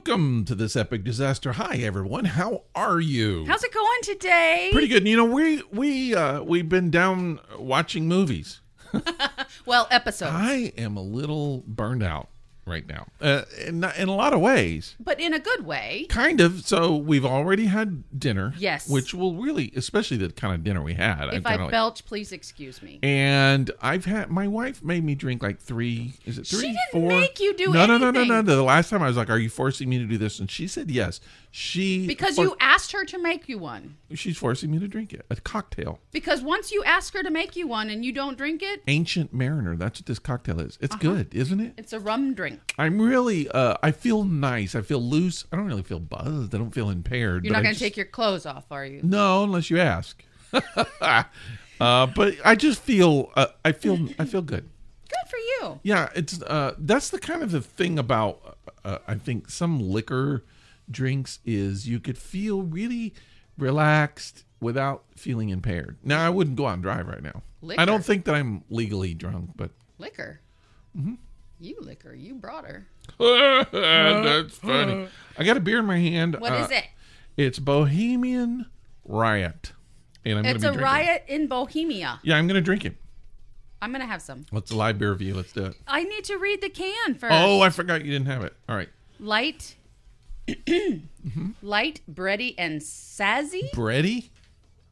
Welcome to this epic disaster. Hi, everyone. How are you? How's it going today? Pretty good. You know, we've been down watching movies. Well, episodes. I am a little burned out right now, in a lot of ways. But in a good way. Kind of. So we've already had dinner. Yes. Which will really, especially the kind of dinner we had. If I belch, please excuse me. And my wife made me drink like three, is it three, She didn't four? make you do No. anything. The last time I was like, are you forcing me to do this? And she said yes. Because you asked her to make you one. She's forcing me to drink it. A cocktail. Because once you ask her to make you one and you don't drink it. Ancient Mariner. That's what this cocktail is. It's good, isn't it? It's a rum drink. I'm really, I feel nice. I feel loose. I don't really feel buzzed. I don't feel impaired. You're not going to take your clothes off, are you? No, unless you ask. But I just feel, I feel good. Good for you. Yeah, it's that's the kind of the thing about I think some liquor drinks is you could feel really relaxed without feeling impaired. Now, I wouldn't go out and drive right now. Liquor? I don't think that I'm legally drunk, but Liquor? Liquor. You brought her. that's funny. I got a beer in my hand. What is it? It's Bohemian Riot, and It's a riot in Bohemia. Yeah, I'm going to drink it. I'm going to have some. Let's a live beer review. Let's do it. I need to read the can first. Oh, I forgot you didn't have it. All right. Light, light, bready, and sazzy. Bready?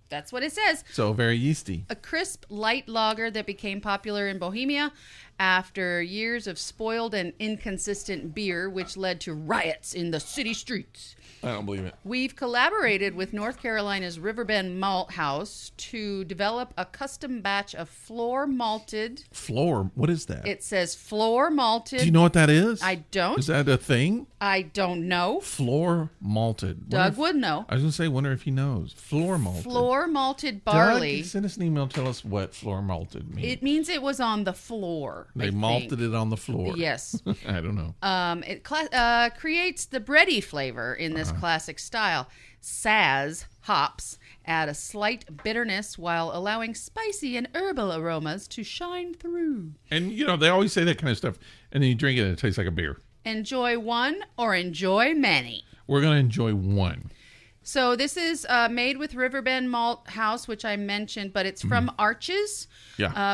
That's what it says. So very yeasty. A crisp, light lager that became popular in Bohemia after years of spoiled and inconsistent beer, which led to riots in the city streets. I don't believe it. We've collaborated with North Carolina's Riverbend Malt House to develop a custom batch of floor malted. Floor? What is that? It says floor malted. Do you know what that is? I don't. Is that a thing? I don't know. Floor malted. Doug would know. I was going to say, wonder if he knows. Floor malted. Floor malted barley. Doug, send us an email. Tell us what floor malted means. It means it was on the floor. They malted it on the floor. Yes. I don't know. It creates the bready flavor in this classic style. Saz hops add a slight bitterness while allowing spicy and herbal aromas to shine through. And, you know, they always say that kind of stuff, and then you drink it and it tastes like a beer. Enjoy one or enjoy many. We're going to enjoy one. So this is made with Riverbend Malt House, which I mentioned, but it's from Arches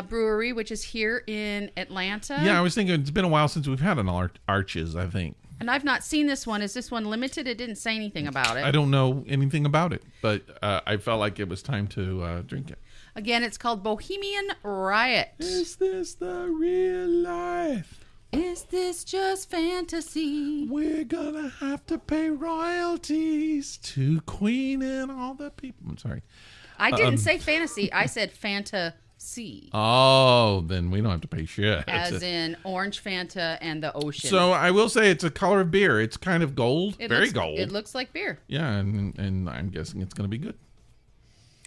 Brewery, which is here in Atlanta. Yeah, I was thinking it's been a while since we've had an Arches, I think. And I've not seen this one. Is this one limited? It didn't say anything about it. I don't know anything about it, but I felt like it was time to drink it. Again, it's called Bohemian Riot. Is this the real life? Is this just fantasy? We're gonna have to pay royalties to Queen and all the people. I'm sorry. I didn't say fantasy. I said fantasy. Oh, then we don't have to pay shit. As in Orange Fanta and the ocean. So I will say it's a color of beer. It's kind of gold. Gold. It looks like beer. Yeah, and I'm guessing it's going to be good.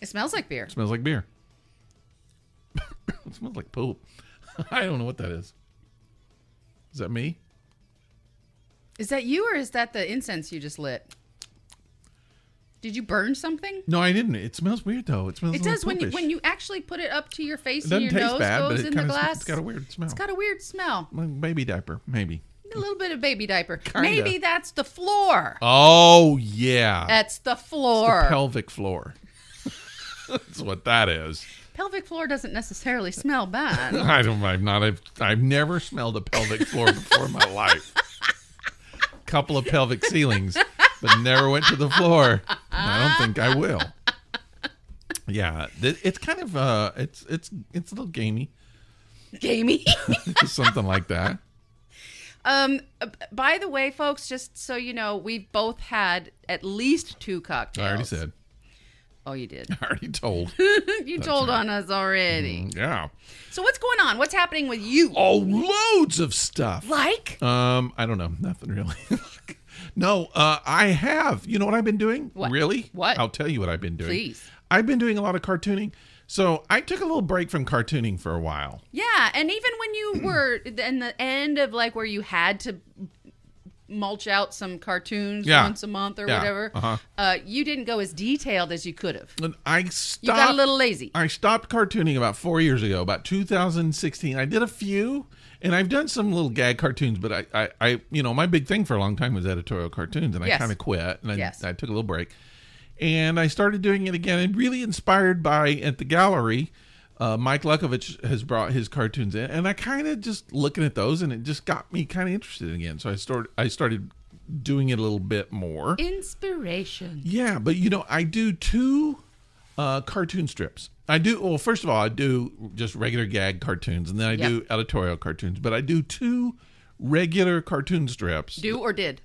It smells like beer. It smells like beer. It smells like poop. I don't know what that is. Is that me? Is that you or is that the incense you just lit? Did you burn something? No, I didn't. It smells weird though. It smells. It does when you actually put it up to your face and your nose bad, goes in the glass. It's got a weird smell. It's got a weird smell. Like baby diaper, maybe. A little bit of baby diaper. Kinda. Maybe that's the floor. Oh yeah. That's the floor. It's the pelvic floor. That's what that is. Pelvic floor doesn't necessarily smell bad. I've never smelled a pelvic floor before in my life. Couple of pelvic ceilings, but never went to the floor. I don't think I will. Yeah, it's kind of it's a little gamey. Gamey? Something like that. By the way, folks, just so you know, we've both had at least 2 cocktails. I already said. Oh, you did. I already told. You told on us already. Yeah. So what's going on? What's happening with you? Oh, loads of stuff. Like? I don't know. Nothing really. No, I have. You know what I've been doing? What? Really? What? I'll tell you what I've been doing. Please. I've been doing a lot of cartooning. So I took a little break from cartooning for a while. Yeah, and even when you were in the end of like where you had to mulch out some cartoons Yeah. once a month or Yeah. whatever. You didn't go as detailed as you could have. And You got a little lazy. I stopped cartooning about 4 years ago, about 2016. I did a few, and I've done some little gag cartoons, but I my big thing for a long time was editorial cartoons, and I Yes. kind of quit, and Yes. I took a little break. And I started doing it again, and really inspired by, at the gallery, Mike Lukovich has brought his cartoons in, and I kind of just looking at those, and it just got me kind of interested again. So I started doing it a little bit more. Inspiration. Yeah, but I do 2 cartoon strips. First of all, I do just regular gag cartoons, and then I do editorial cartoons. But I do 2 regular cartoon strips. Do or did?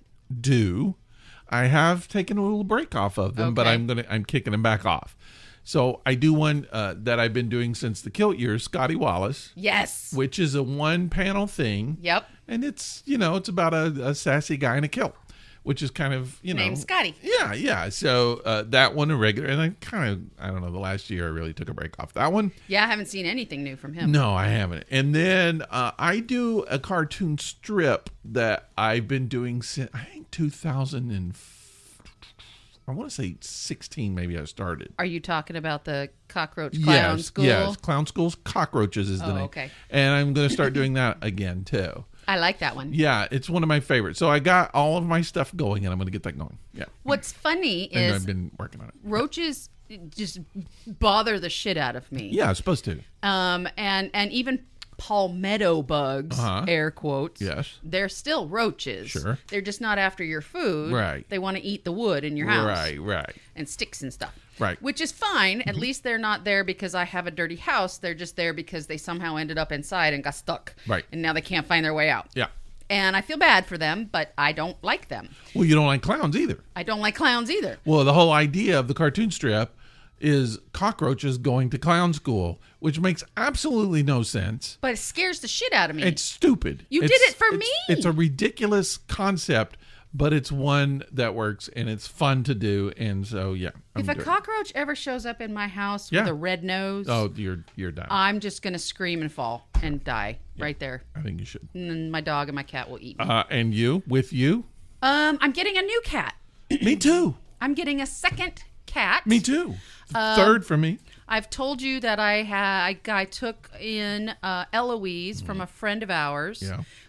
I have taken a little break off of them, but Okay. I'm kicking them back off. So I do one that I've been doing since the Kilt years, Scotty Wallace, Yes. which is a 1-panel thing. Yep. And it's it's about a sassy guy in a kilt, which is kind of Named Scotty. Yeah. So that one, a regular, and I don't know, the last year I really took a break off that one. Yeah, I haven't seen anything new from him. No, I haven't. And then I do a cartoon strip that I've been doing since I think 2016 maybe I started. Are you talking about the Cockroach Clown School? Yes, Clown School's Cockroaches is the name. Okay. And I'm going to start doing that again too. I like that one. Yeah, it's one of my favorites. So I got all of my stuff going, and I'm going to get that going. Yeah. What's funny And is I've been working on it. roaches just bother the shit out of me. Yeah, it's supposed to. And even palmetto bugs, air quotes. Yes. They're still roaches. Sure. They're just not after your food. Right. They want to eat the wood in your house. Right. And sticks and stuff. Right. Which is fine. At least they're not there because I have a dirty house. They're just there because they somehow ended up inside and got stuck. Right. And now they can't find their way out. Yeah. And I feel bad for them, but I don't like them. Well, you don't like clowns either. I don't like clowns either. Well, the whole idea of the cartoon strip is cockroaches going to clown school, which makes absolutely no sense. But it scares the shit out of me. It's stupid. You did it for me. It's a ridiculous concept, but it's one that works, and it's fun to do. And so, yeah. If a cockroach ever shows up in my house with a red nose, you're done. I'm just going to scream and fall and die right there. I think you should. And then my dog and my cat will eat me. And you? With you? I'm getting a new cat. Me too. I'm getting a second cat. Me too. Third for me. I've told you that I took in Eloise from a friend of ours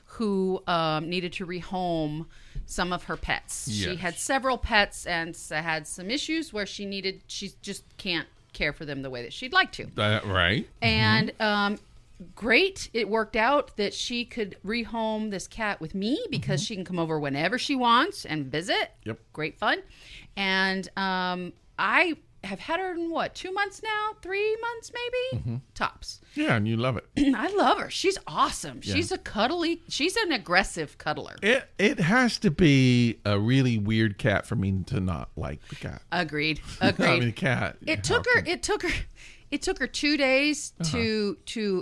who needed to rehome some of her pets. Yes. She had several pets and had some issues where she just can't care for them the way that she'd like to. Right. And great, it worked out that she could rehome this cat with me because she can come over whenever she wants and visit. Yep. Great fun. And I have had her in 2 months now? 3 months maybe? Tops. Yeah, and you love it. I love her. She's awesome. Yeah. She's an aggressive cuddler. It has to be a really weird cat for me to not like the cat. Agreed. I mean, cat. It took her 2 days to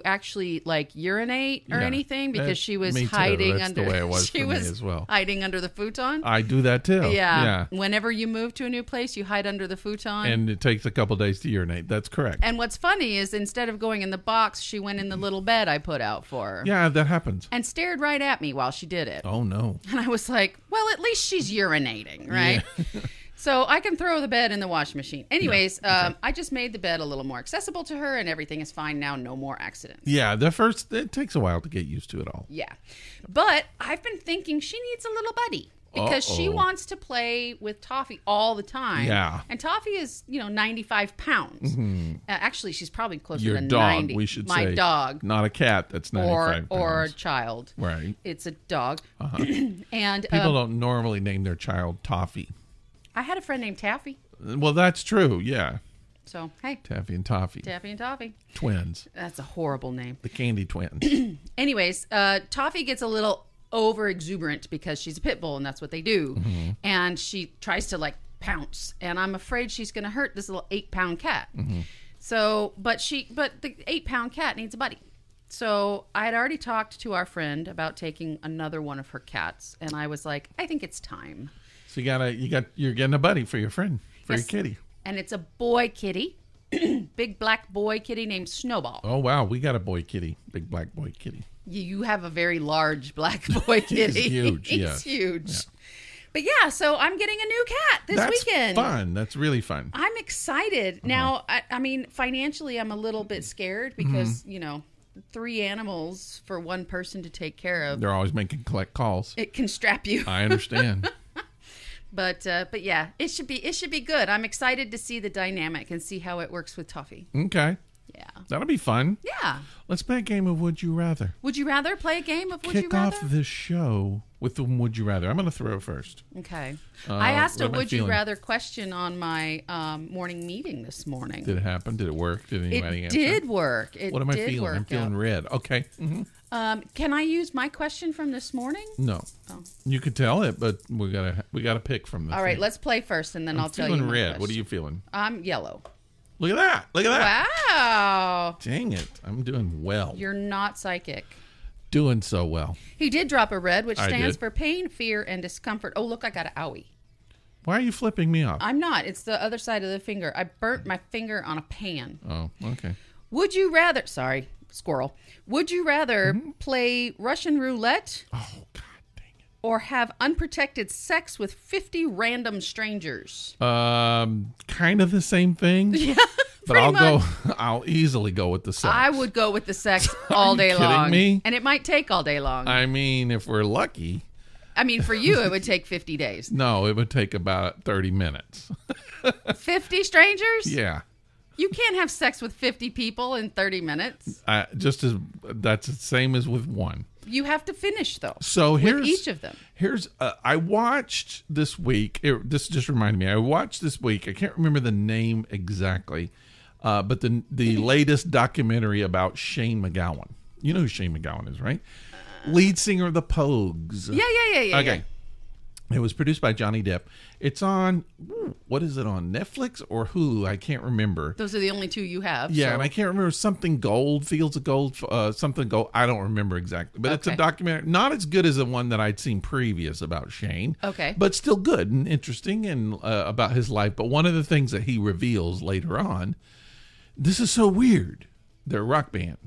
actually urinate or anything because she was hiding That's under. the way it was she for me was as well. hiding under the futon. I do that too. Yeah. Whenever you move to a new place, you hide under the futon. And it takes a couple days to urinate. That's correct. And what's funny is instead of going in the box, she went in the little bed I put out for her. Yeah, that happens. And stared right at me while she did it. Oh no. And I was like, well, at least she's urinating, right? Yeah. So I can throw the bed in the washing machine. Anyways, I just made the bed a little more accessible to her, and everything is fine now. No more accidents. Yeah, it takes a while to get used to it all. Yeah. But I've been thinking she needs a little buddy because she wants to play with Toffee all the time. Yeah. And Toffee is, 95 pounds. Actually, she's probably closer Your to dog, 90. we should My say. dog. Not a cat that's 95 pounds. Or a child. Right. It's a dog. And People don't normally name their child Toffee. I had a friend named Taffy. Well, that's true, yeah. So, hey. Taffy and Toffee. Taffy and Toffee. Twins. That's a horrible name. The Candy Twins. Anyways, Toffee gets a little over exuberant because she's a pit bull and that's what they do. And she tries to pounce. And I'm afraid she's going to hurt this little 8-pound cat. So, but the 8-pound cat needs a buddy. So I had already talked to our friend about taking another one of her cats. And I was like, I think it's time. So you're getting a buddy for your friend, your kitty. And it's a boy kitty. big black boy kitty named Snowball. Oh, wow. We got a boy kitty. Big black boy kitty. You have a very large black boy kitty. He's huge, He's yes. huge. Yeah. But yeah, so I'm getting a new cat this weekend. That's fun. That's really fun. I'm excited. Now, I mean, financially, I'm a little bit scared because, 3 animals for one person to take care of. They're always making collect calls. It can strap you. I understand. But yeah, it should be good. I'm excited to see the dynamic and see how it works with Toffee. Okay. Yeah. That'll be fun. Yeah. Let's play a game of Would You Rather. Would you rather play a game of Would You Rather? Kick off this show with the Would You Rather. I'm going to throw first. Okay. I asked a what am I Would You feeling? Rather question on my morning meeting this morning. Did it happen? Did it work? Did anybody It answer? did work. It What am I did feeling? I'm work feeling out. red. Okay. Can I use my question from this morning? No. Oh. You could tell it, but we gotta pick from the All right, thing. let's play first, and then I'll tell you. Feeling my red. question. What are you feeling? I'm yellow. Look at that. Look at that. Wow. Dang it. I'm doing well. You're not psychic. Doing so well. He did drop a red, which I stands did. for pain, fear, and discomfort. Oh, look, I got an owie. Why are you flipping me off? I'm not. It's the other side of the finger. I burnt my finger on a pan. Oh, okay. Would you rather... Sorry, squirrel. Would you rather play Russian roulette Oh, God dang it. or have unprotected sex with 50 random strangers? Kind of the same thing. Yeah, But pretty much. I'll easily go with the sex. I would go with the sex all you day kidding long. me? And it might take all day long. I mean, if we're lucky. I mean, for you, it would take 50 days. No, it would take about 30 minutes. 50 strangers? Yeah. You can't have sex with 50 people in 30 minutes. That's the same as with one. You have to finish, though. So with here's each of them. I watched this week. This just reminded me. I watched this week. I can't remember the name exactly, but the latest documentary about Shane McGowan. You know who Shane McGowan is, right? Lead singer of the Pogues. Yeah. Okay. It was produced by Johnny Depp. It's on, what is it on, Netflix or Hulu? I can't remember. Those are the only 2 you have. Yeah, so. and I can't remember something gold, Fields of Gold, something gold. I don't remember exactly, but it's a Okay. documentary, not as good as the one that I'd seen previous about Shane. Okay. But still good and interesting and about his life. But one of the things that he reveals later on, this is so weird. They're a rock band.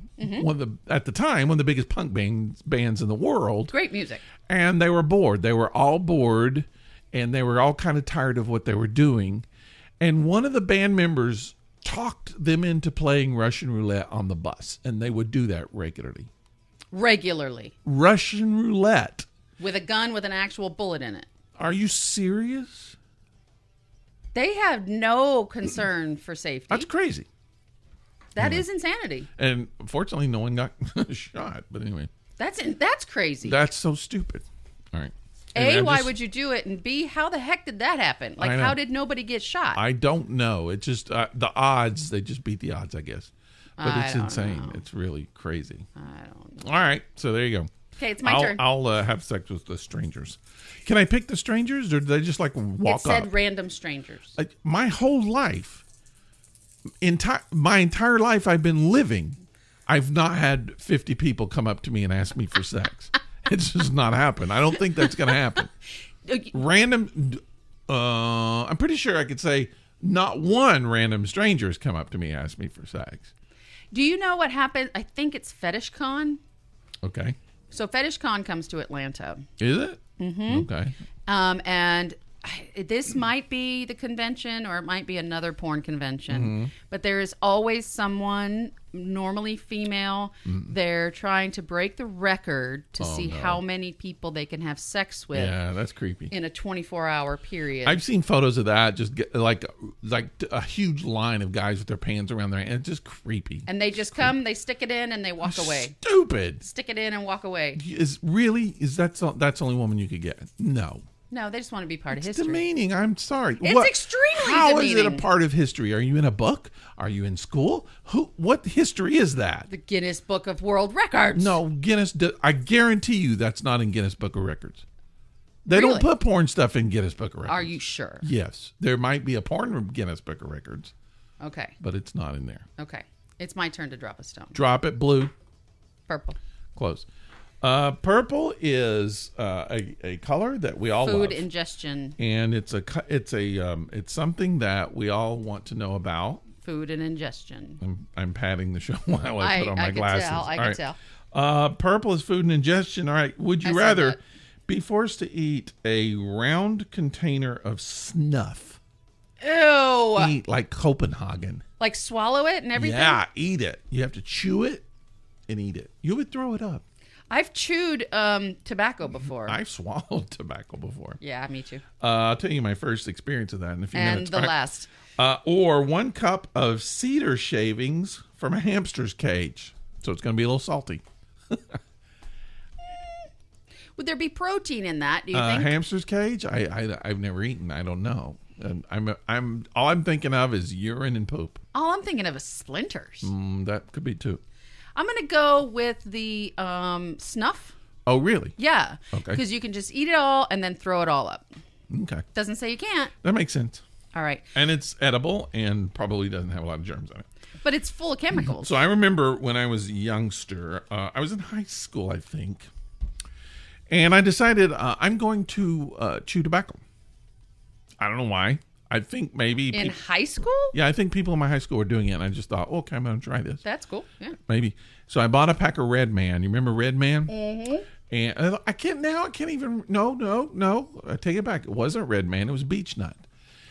At the time, one of the biggest punk bands in the world. Great music. And they were bored. They were all bored, and they were all kind of tired of what they were doing. And one of the band members talked them into playing Russian roulette on the bus, and they would do that regularly. Regularly. Russian roulette. With a gun with an actual bullet in it. Are you serious? They have no concern for safety. That's crazy. That is insanity. And fortunately, no one got shot. But anyway, That's crazy. that's so stupid. All right. A, Anyway, I'm why just- would you do it? And B, how the heck did that happen? Like, I know. how did nobody get shot? I don't know. It just the odds. They just beat the odds, I guess. But I it's don't insane. know. It's really crazy. I don't know. All right. So there you go. Okay, it's my turn. I'll have sex with the strangers. Can I pick the strangers, or do they just like walk It said up? random strangers. My whole life, my entire life I've been living, I've not had 50 people come up to me and ask me for sex. It's just not happened. I don't think that's going to happen. Random, I'm pretty sure I could say not one random stranger has come up to me and asked me for sex. Do you know what happened? I think it's Fetish Con. Okay. So Fetish Con comes to Atlanta. Is it? Mm-hmm. Okay. And this might be the convention or it might be another porn convention, but there is always someone, normally female, they're trying to break the record to see how many people they can have sex with Yeah, that's creepy. in a 24-hour period. I've seen photos of that, just like a huge line of guys with their pants around their hands. It's just creepy. and they just come, they stick it in, and they walk away. Stupid. Stick it in and walk away. Is that's the only woman you could get? No. No, they just want to be part of It's history. demeaning. I'm sorry. It's extremely How is it a demeaning. part of history? Are you in a book? Are you in school? What history is that? The Guinness Book of World Records. No, Guinness. I guarantee you that's not in Guinness Book of Records. They Really? don't put porn stuff in Guinness Book of Records. Are you sure? Yes, there might be a porn Guinness Book of Records, Okay. but it's not in there. Okay. It's my turn to drop a stone. Drop it. Blue. Purple. Close. Purple is a color that we all Food love. ingestion. And it's something that we all want to know about. food and ingestion. I'm patting the show while I put on my glasses. I can tell. Purple is food and ingestion. All right. Would you rather be forced to eat a round container of snuff? Ew. Eat like Copenhagen. Like swallow it and everything? Yeah, eat it. You have to chew it and eat it. You would throw it up. I've chewed tobacco before. I've swallowed tobacco before. Yeah, me too. I'll tell you my first experience of that in a few minutes. And the last. Or 1 cup of cedar shavings from a hamster's cage. So it's going to be a little salty. Would there be protein in that, do you think? Hamster's cage? I've never eaten. I don't know. All I'm thinking of is urine and poop. All I'm thinking of is splinters. That could be too. I'm going to go with the snuff. Oh, really? Yeah. Okay. Because you can just eat it all and then throw it all up. Okay. Doesn't say you can't. That makes sense. All right. And it's edible and probably doesn't have a lot of germs in it. But it's full of chemicals. So I remember when I was a youngster, I was in high school, I think. And I decided I'm going to chew tobacco. I don't know why. I think maybe... In high school? Yeah, I think people in my high school were doing it, and I just thought, okay, I'm going to try this. That's cool, yeah. Maybe. So I bought a pack of Red Man. You remember Red Man? Mm-hmm. And I can't even... No. I take it back. It wasn't Red Man. It was Beech Nut.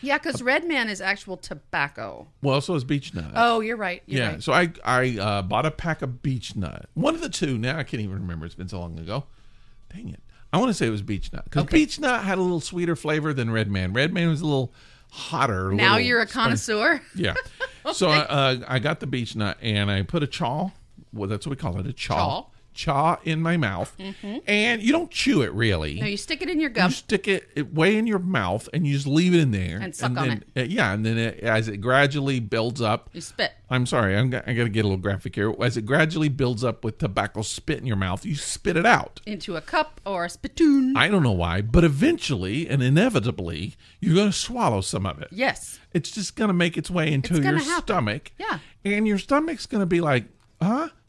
Yeah, because Red Man is actual tobacco. Well, so is Beech Nut. Oh, you're right. You're right. So I bought a pack of Beech Nut. One of the two. Now I can't even remember. It's been so long ago. Dang it. I want to say it was Beech Nut. Because Beech Nut had a little sweeter flavor than Red Man. Red Man was a little hotter. Now you're a connoisseur? Yeah. Okay. So I got the Beech Nut and I put a chaw. Well, that's what we call it, a chaw. Chaw in my mouth. Mm-hmm. And you don't chew it really. No, you stick it in your gum. You stick it way in your mouth and you just leave it in there. And suck on it. Yeah, and then as it gradually builds up. You spit. I'm sorry, I got to get a little graphic here. As it gradually builds up with tobacco spit in your mouth, you spit it out. Into a cup or a spittoon. I don't know why, but eventually and inevitably, you're going to swallow some of it. Yes. It's just going to make its way into your stomach. Yeah. And your stomach's going to be like,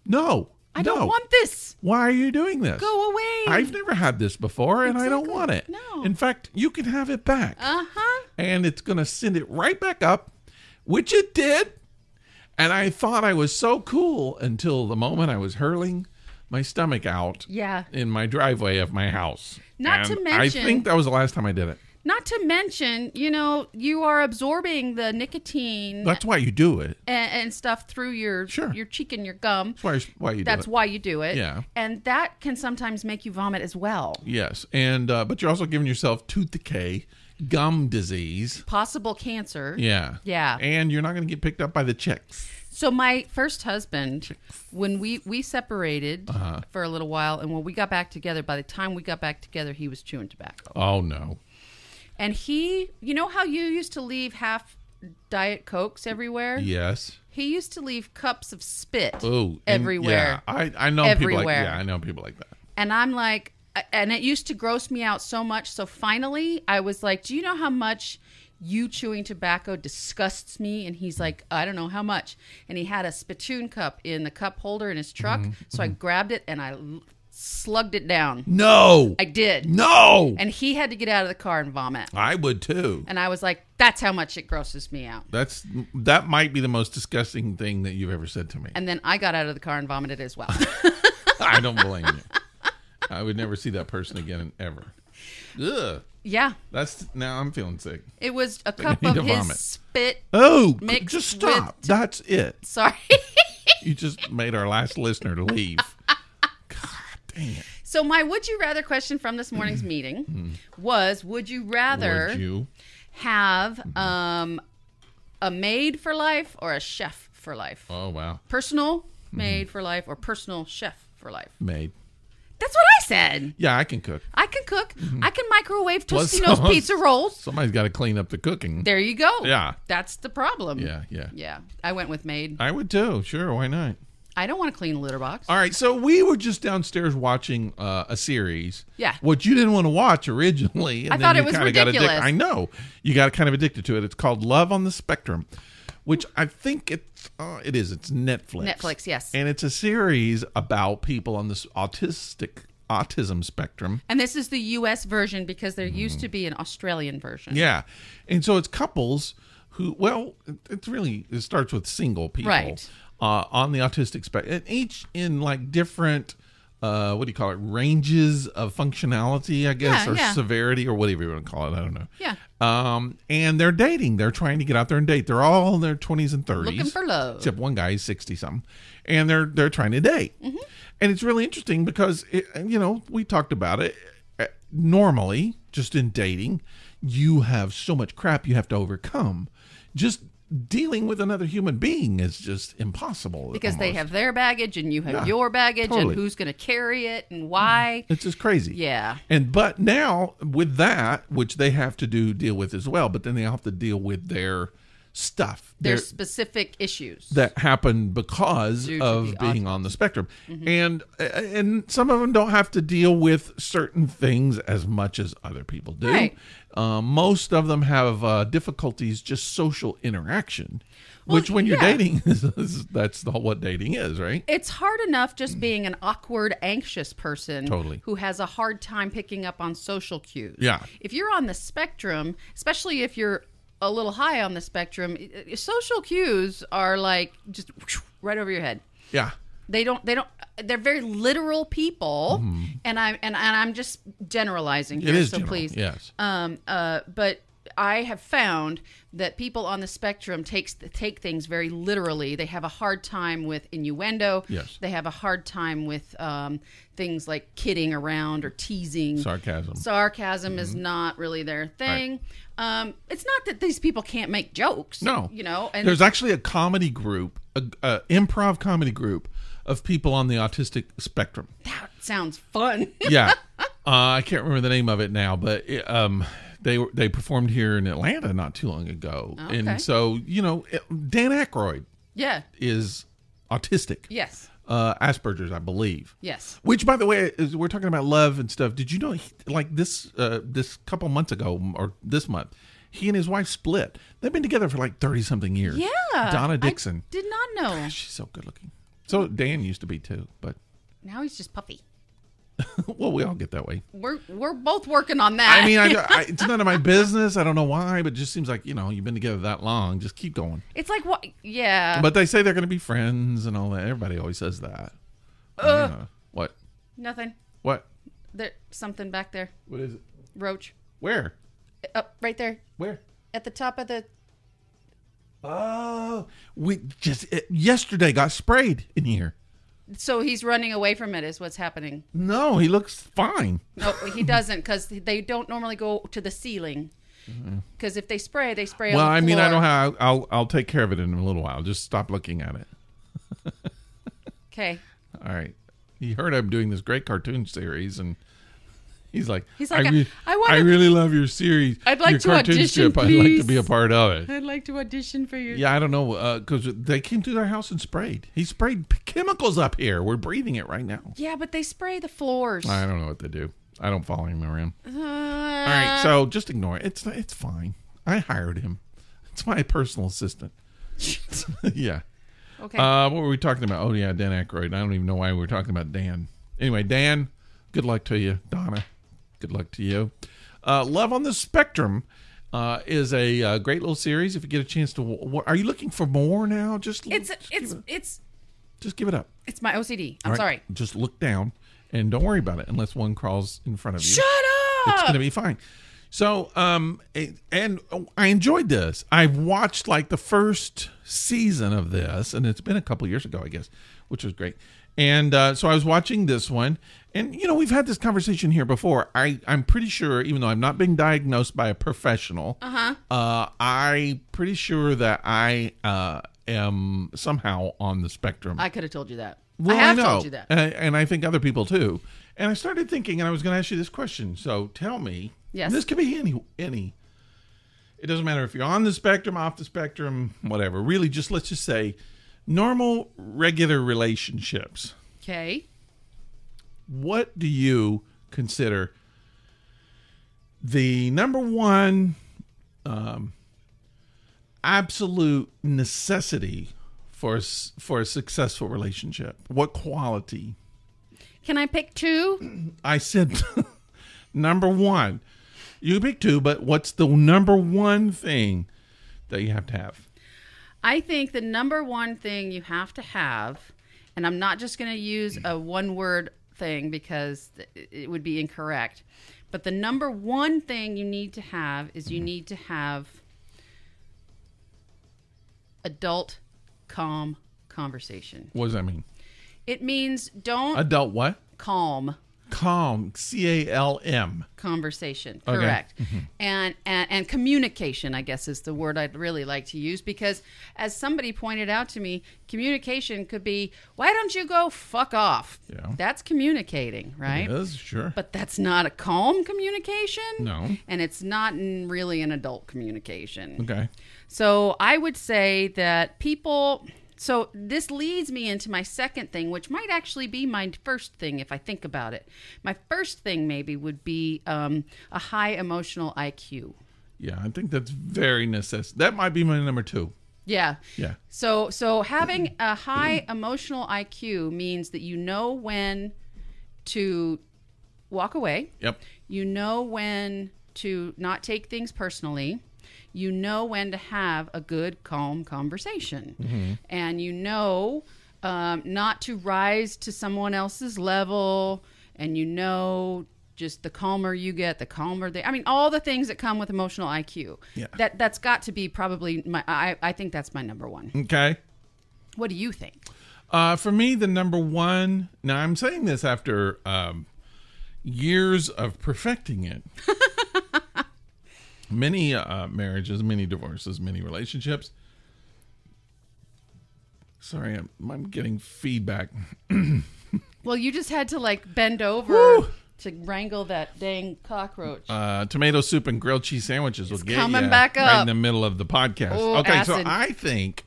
no. I don't want this. Why are you doing this? Go away. I've never had this before, and I don't want it. No. In fact, you can have it back. Uh-huh. And it's going to send it right back up, which it did. And I thought I was so cool until the moment I was hurling my stomach out in my driveway of my house. Not to mention... I think that was the last time I did it. Not to mention, you are absorbing the nicotine. That's why you do it. And stuff through your cheek and your gum. That's why you do it. That's why you do it. Yeah. And that can sometimes make you vomit as well. Yes. And but you're also giving yourself tooth decay, gum disease. Possible cancer. Yeah. Yeah. And you're not going to get picked up by the chicks. So my first husband, when we separated for a little while, and when we got back together, by the time we got back together, he was chewing tobacco. Oh, no. And you know how you used to leave half Diet Cokes everywhere? Yes. He used to leave cups of spit everywhere. Yeah, I know everywhere. People like I know people like that. And I'm like, and it used to gross me out so much. So finally, I was like, do you know how much you chewing tobacco disgusts me? And he's like, I don't know how much. And he had a spittoon cup in the cup holder in his truck. So I grabbed it and I slugged it down. No. I did. No. And he had to get out of the car and vomit. I would too. And I was like, that's how much it grosses me out. That might be the most disgusting thing that you've ever said to me. And then I got out of the car and vomited as well. I don't blame you. I would never see that person again ever. Ugh. Yeah. Now I'm feeling sick. It was a cup of his spit. Oh, just stop. That's it. Sorry. You just made our last listener to leave. Dang it. So my would you rather question from this morning's meeting was, would you rather have a maid for life or a chef for life? Oh, wow. Personal maid for life or personal chef for life? Maid. That's what I said. Yeah, I can cook. I can cook. I can microwave Tostino's pizza rolls. Somebody's got to clean up the cooking. There you go. Yeah. That's the problem. Yeah. I went with maid. I would too. Sure, why not? I don't want to clean a litter box. All right, so we were just downstairs watching a series. Yeah. What you didn't want to watch originally. And I thought it was ridiculous. I know. You got kind of addicted to it. It's called Love on the Spectrum, which I think it is. It's Netflix. Netflix, yes. And it's a series about people on this autism spectrum. And this is the U.S. version because there used to be an Australian version. Yeah. And so it's couples who, well, it starts with single people. Right. On the autistic spectrum, and each in like different, what do you call it, ranges of functionality, I guess, or severity, or whatever you want to call it. I don't know. Yeah. And they're dating. They're trying to get out there and date. They're all in their 20s and 30s. Looking for love. Except one guy is 60-something. And they're trying to date. Mm-hmm. And it's really interesting because, we talked about it. Normally, just in dating, you have so much crap you have to overcome. Just dealing with another human being is just impossible. Because they have their baggage and you have your baggage, and who's going to carry it and why. It's just crazy. Yeah. But now with that, which they have to deal with as well, but then they have to deal with their stuff. Their specific issues. That happen because of being on the spectrum. Mm-hmm. And some of them don't have to deal with certain things as much as other people do. Right. Most of them have difficulties just social interaction, which when you're dating, that's what dating is, right? It's hard enough just being an awkward, anxious person who has a hard time picking up on social cues. Yeah. If you're on the spectrum, especially if you're a little high on the spectrum, social cues are like just right over your head. Yeah. They're very literal people, and I'm just generalizing here, it is so general, please. Yes. But I have found that people on the spectrum take things very literally. They have a hard time with innuendo. Yes. They have a hard time with things like kidding around or teasing. Sarcasm is not really their thing. Right. It's not that these people can't make jokes. No. And there's actually a comedy group, a improv comedy group of people on the autistic spectrum. That sounds fun. Yeah. I can't remember the name of it now, but they performed here in Atlanta not too long ago. Okay. And so, Dan Aykroyd is autistic. Yes. Asperger's, I believe. Yes. Which, by the way, is we're talking about love and stuff. Did you know, this couple months ago, or this month, he and his wife split. They've been together for like 30-something years. Yeah. Donna Dixon. I did not know. Gosh, she's so good looking. So Dan used to be too, but now he's just puffy. Well, we all get that way. We're both working on that. I mean, it's none of my business. I don't know why, but it just seems like, you've been together that long. Just keep going. It's like, what? Yeah. But they say they're going to be friends and all that. Everybody always says that. What? Nothing. What? There's something back there. What is it? Roach. Where? Up right there. Where? At the top of the... Oh, we just yesterday got sprayed in here. So he's running away from it is what's happening. No, he looks fine. No, he doesn't, because they don't normally go to the ceiling. Because if they spray on the floor. Well, I mean, I don't have. I'll take care of it in a little while. Just stop looking at it. Okay. All right. He heard I'm doing this great cartoon series, and he's like, I really love your series. I'd like to audition, strip. please. I'd like to be a part of it. I'd like to audition for you. Yeah, I don't know, because they came to their house and sprayed. He sprayed chemicals up here. We're breathing it right now. Yeah, but they spray the floors. I don't know what they do. I don't follow him around. All right, so just ignore it. It's fine. I hired him. It's my personal assistant. Yeah. Okay. What were we talking about? Oh, yeah, Dan Aykroyd. I don't even know why we were talking about Dan. Anyway, Dan, good luck to you. Donna, good luck to you. Love on the Spectrum is a great little series. If you get a chance to, are you looking for more now? Just give it up. It's my OCD. I'm sorry. Just look down and don't worry about it unless one crawls in front of you. Shut up. It's going to be fine. So, and I enjoyed this. I've watched like the first season of this, and it's been a couple years ago, I guess, which was great. And so I was watching this one, and we've had this conversation here before. I'm pretty sure, even though I'm not being diagnosed by a professional, I'm pretty sure that I am somehow on the spectrum. I could have told you that. Well, I have know. told you that, and I think other people too. And I started thinking, and I was going to ask you this question. So tell me. Yes. This could be any. It doesn't matter if you're on the spectrum, off the spectrum, whatever. Really, let's just say normal, regular relationships. Okay. What do you consider the number one absolute necessity for a successful relationship? What quality? Can I pick two? I said number one. You pick two, but what's the number one thing that you have to have? I think the number one thing you have to have, and I'm not just going to use a one-word thing because it would be incorrect, but the number one thing you need to have is you need to have adult, calm conversation. What does that mean? It means don't... Adult what? Calm. Calm. CALM. Conversation. Okay. Correct. And communication, I guess, is the word I'd really like to use, because as somebody pointed out to me, communication could be, why don't you go fuck off? Yeah. That's communicating, right? It is, sure. But that's not a calm communication. No. And it's not really an adult communication. Okay. So I would say that people... So this leads me into my second thing, which might actually be my first thing if I think about it. My first thing maybe would be a high emotional IQ. Yeah, I think that's very necessary. That might be my number 2. Yeah. Yeah. So having a high emotional IQ means that you know when to walk away. Yep. You know when to not take things personally. You know when to have a good, calm conversation. Mm-hmm. And you know not to rise to someone else's level. And you know just the calmer you get, the calmer they... I mean, all the things that come with emotional IQ. Yeah. That's got to be probably... I think that's my number one. Okay. What do you think? For me, the number one... Now, I'm saying this after years of perfecting it. Many marriages, many divorces, many relationships. Sorry, I'm getting feedback. Well, you just had to like bend over Woo! To wrangle that dang cockroach. Tomato soup and grilled cheese sandwiches will get coming you back up right in the middle of the podcast. Ooh, okay, acid. so I think,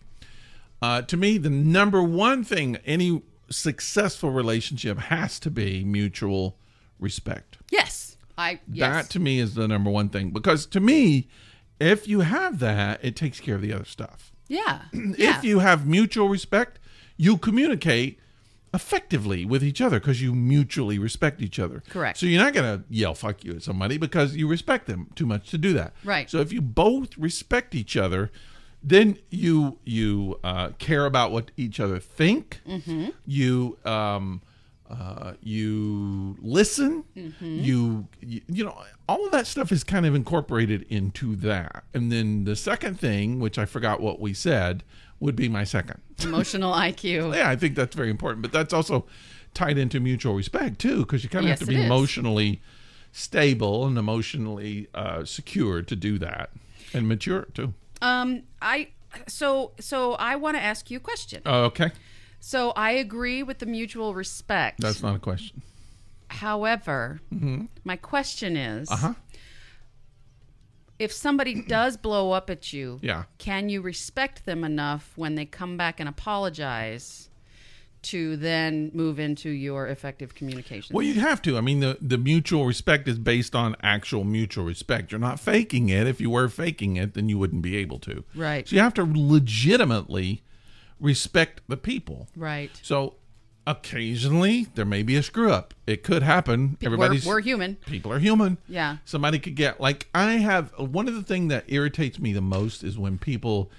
to me, the number one thing any successful relationship has to be mutual respect. Yes. That to me is the number one thing, because to me, if you have that, it takes care of the other stuff. Yeah. If you have mutual respect, you communicate effectively with each other because you mutually respect each other. Correct. So you're not going to yell fuck you at somebody because you respect them too much to do that. Right. So if you both respect each other, then you care about what each other think. Mm-hmm. You listen. Mm-hmm. You know, all of that stuff is kind of incorporated into that. And then the second thing, which I forgot what we said, would be my second. Emotional IQ. Yeah, I think that's very important. But that's also tied into mutual respect, too, because you kind of have to be emotionally stable and emotionally secure to do that, and mature, too. So I want to ask you a question. Okay. So I agree with the mutual respect. That's not a question. However, my question is, Uh-huh. if somebody does blow up at you, Yeah. can you respect them enough when they come back and apologize to then move into your effective communication? Well, you have to. I mean, the mutual respect is based on actual mutual respect. You're not faking it. If you were faking it, then you wouldn't be able to. Right. So you have to legitimately respect the people. Right. So occasionally there may be a screw up. It could happen. We're human. People are human. Yeah. Somebody could get, like, I have one of the things that irritates me the most is when people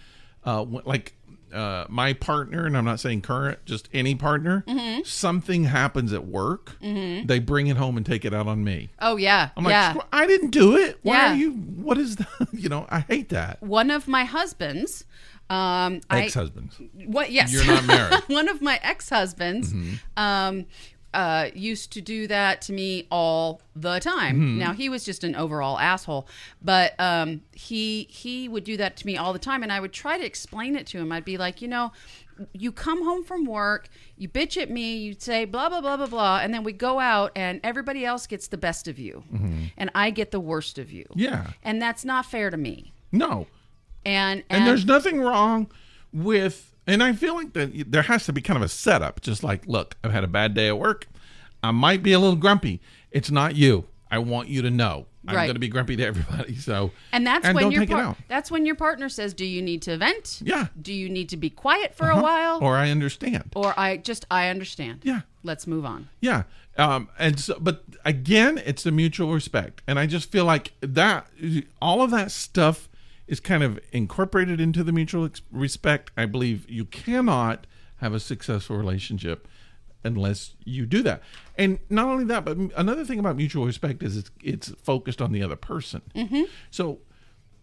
my partner, and I'm not saying current, just any partner, something happens at work, they bring it home and take it out on me. Oh, yeah. I'm like, I didn't do it. Why are you, what is that? You know, I hate that. One of my husbands, ex-husbands. What? Yes. You're not married. One of my ex-husbands used to do that to me all the time. Now, he was just an overall asshole, but he would do that to me all the time, and I would try to explain it to him. I'd be like, you know, you come home from work, you bitch at me, you say blah, blah, blah, blah, blah, and then we go out and everybody else gets the best of you, and I get the worst of you. Yeah. And that's not fair to me. No. And there's nothing wrong with, and I feel like that there has to be kind of a setup. Just like, look, I've had a bad day at work. I might be a little grumpy. It's not you. I want you to know. I'm going to be grumpy to everybody. So, and that's when that's when your partner says, "Do you need to vent? Yeah. Do you need to be quiet for a while? Or I understand. Or I understand. Yeah. Let's move on. Yeah. And so, but again, it's the mutual respect, and I just feel like that all of that stuff is kind of incorporated into the mutual respect. I believe you cannot have a successful relationship unless you do that. And not only that, but another thing about mutual respect is it's focused on the other person. Mm-hmm. So,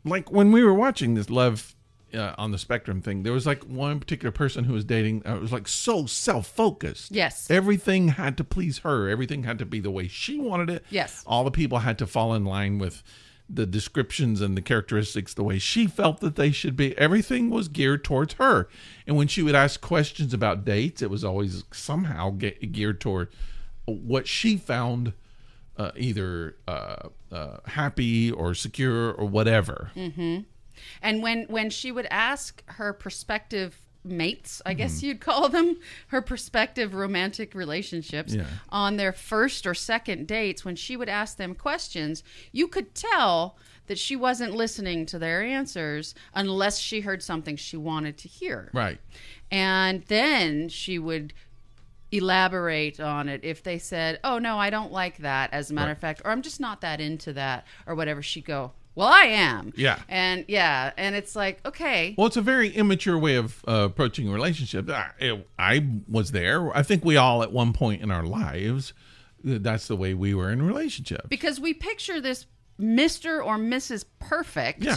like when we were watching this Love on the Spectrum thing, there was like one particular person who was dating. It was like so self-focused. Yes. Everything had to please her. Everything had to be the way she wanted it. Yes. All the people had to fall in line with the descriptions and the characteristics the way she felt that they should be. Everything was geared towards her. And when she would ask questions about dates, it was always somehow geared toward what she found either happy or secure or whatever. Mm-hmm. And when she would ask her prospective mates, I guess you'd call them, her prospective romantic relationships, on their first or second dates, when she would ask them questions, you could tell that she wasn't listening to their answers unless she heard something she wanted to hear. Right. And then she would elaborate on it. If they said, oh, no, I don't like that, as a matter of fact, or I'm just not that into that, or whatever, she'd go, well, I am. Yeah. And it's like, okay. Well, it's a very immature way of approaching a relationship. I was there. I think we all at one point in our lives, that's the way we were in a relationship. Because we picture this Mr. or Mrs. Perfect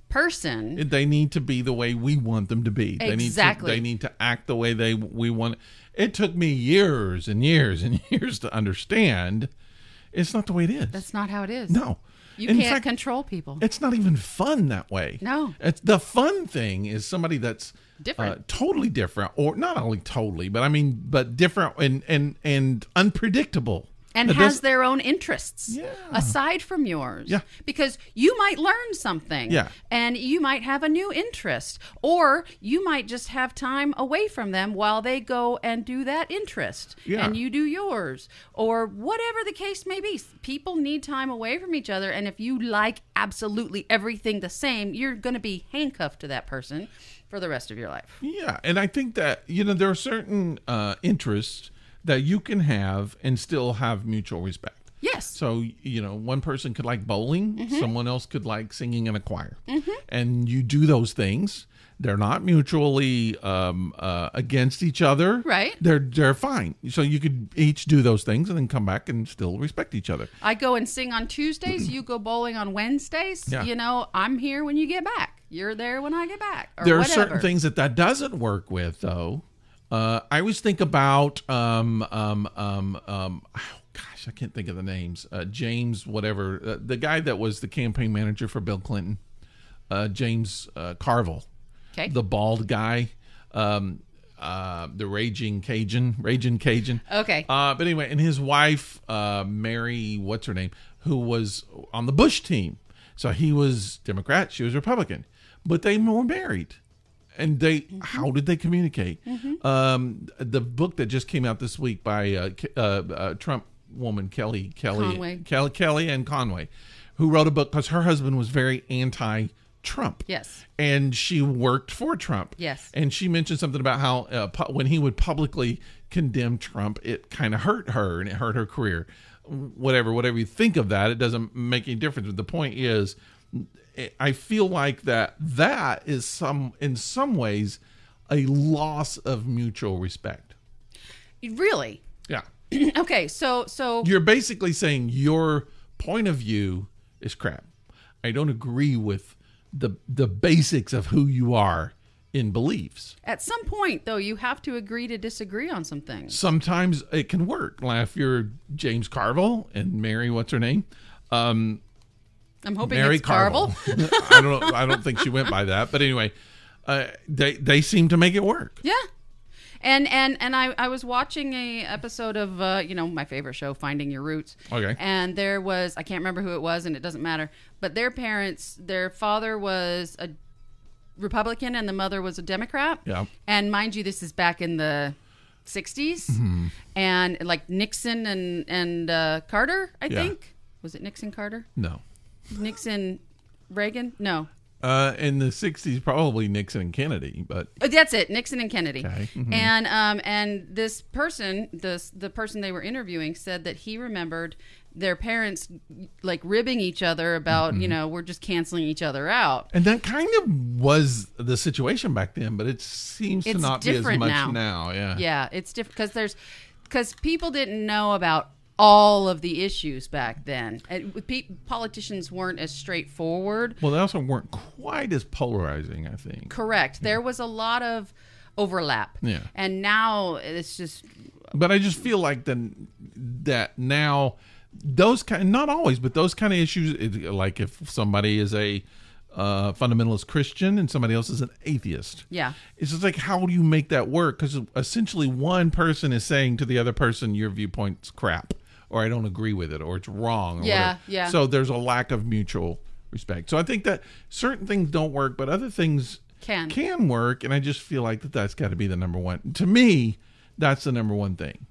person. They need to be the way we want them to be. Exactly. They need to act the way we want. It took me years and years and years to understand it's not the way it is. That's not how it is. No. You In can't fact, control people. It's not even fun that way. No. The fun thing is somebody that's different. Totally different, or not only totally, but different and unpredictable. And has their own interests aside from yours. Yeah. Because you might learn something. Yeah. And you might have a new interest. Or you might just have time away from them while they go and do that interest. Yeah. And you do yours. Or whatever the case may be. People need time away from each other. And if you like absolutely everything the same, you're going to be handcuffed to that person for the rest of your life. Yeah. And I think that, there are certain interests that you can have and still have mutual respect. Yes. So, one person could like bowling, someone else could like singing in a choir. And you do those things. They're not mutually against each other. Right. They're fine. So you could each do those things and then come back and still respect each other. I go and sing on Tuesdays. You go bowling on Wednesdays. Yeah. I'm here when you get back. You're there when I get back. Or there are whatever. certain things that doesn't work with, though. I always think about gosh, I can't think of the names. James, whatever, the guy that was the campaign manager for Bill Clinton, James Carville, the bald guy, the Raging Cajun. Okay. But anyway, and his wife, Mary, what's her name, who was on the Bush team. So he was Democrat, she was Republican, but they were married. And how did they communicate? The book that just came out this week by Trump woman Kelly and Conway, who wrote a book because her husband was very anti-Trump. Yes. And she worked for Trump. Yes. And she mentioned something about how when he would publicly condemn Trump, it kind of hurt her and it hurt her career. Whatever you think of that, it doesn't make any difference. But the point is, I feel like that is in some ways a loss of mutual respect. Really? Yeah. Okay, so you're basically saying your point of view is crap. I don't agree with the basics of who you are in beliefs. At some point, though, you have to agree to disagree on some things. Sometimes it can work. Like if you're James Carville and Mary, what's her name? I'm hoping Mary it's Carville. I don't think she went by that, but anyway, they seem to make it work. Yeah, and I was watching a episode of my favorite show, Finding Your Roots. Okay. And there was, I can't remember who it was, and it doesn't matter. But their father was a Republican and the mother was a Democrat. Yeah. And mind you, this is back in the 60s, and like Nixon and Carter, I think. Was it Nixon Carter? No. Nixon, Reagan? No. In the 60s, probably Nixon and Kennedy, but That's it, Nixon and Kennedy. Okay. Mm-hmm. And this person, the person they were interviewing, said that he remembered their parents like ribbing each other about, we're just canceling each other out. and that kind of was the situation back then, but it seems to It's not be as different much now. now. Yeah. Yeah, it's different because people didn't know about all of the issues back then. Politicians weren't as straightforward. Well, they also weren't quite as polarizing, I think. Correct. There was a lot of overlap. Yeah. And now it's just But I just feel like that now those kind, not always, but those kind of issues, like if somebody is a fundamentalist Christian and somebody else is an atheist. yeah. It's just like, how do you make that work? Because essentially one person is saying to the other person, your viewpoint's crap, or I don't agree with it, or it's wrong. Or Yeah, whatever. yeah. So there's a lack of mutual respect. So I think that certain things don't work, but other things can work. And I just feel like that's got to be the number one. To me, that's the number one thing.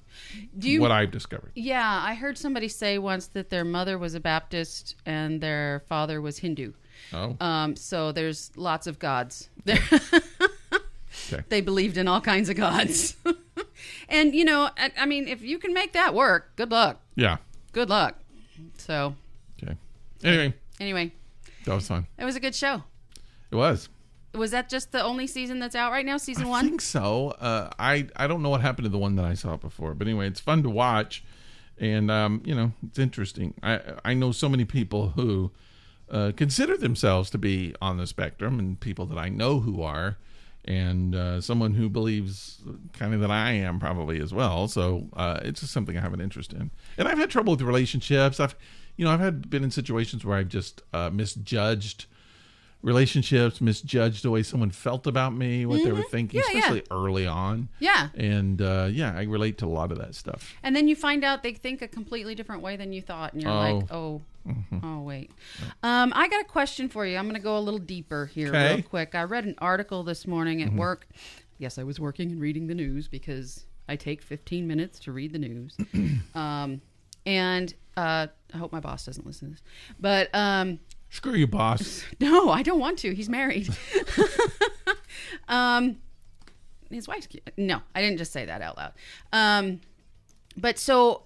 What I've discovered. Yeah, I heard somebody say once that their mother was a Baptist and their father was Hindu. Oh. So there's lots of gods. Okay. They believed in all kinds of gods. And, I mean, if you can make that work, good luck. Yeah. Good luck. So, Okay. Anyway, that was fun. it was a good show. It was. Was that just the only season that's out right now, season I one? think so. I don't know what happened to the one that I saw before, but anyway, it's fun to watch, and it's interesting. I know so many people who consider themselves to be on the spectrum, and people that I know who are, and someone who believes kind of that I am probably as well. So it's just something I have an interest in, and I've had trouble with relationships. I've been in situations where I've just misjudged relationships, misjudged the way someone felt about me, what they were thinking, especially early on. Yeah. And I relate to a lot of that stuff. And then you find out they think a completely different way than you thought, and you're like, oh, wait. I got a question for you. I'm going to go a little deeper here real quick. I read an article this morning at work. Yes, I was working and reading the news because I take 15 minutes to read the news. And I hope my boss doesn't listen to this. But Screw you, boss. no, I don't want to. He's married. His wife's cute. No, I didn't just say that out loud. But so,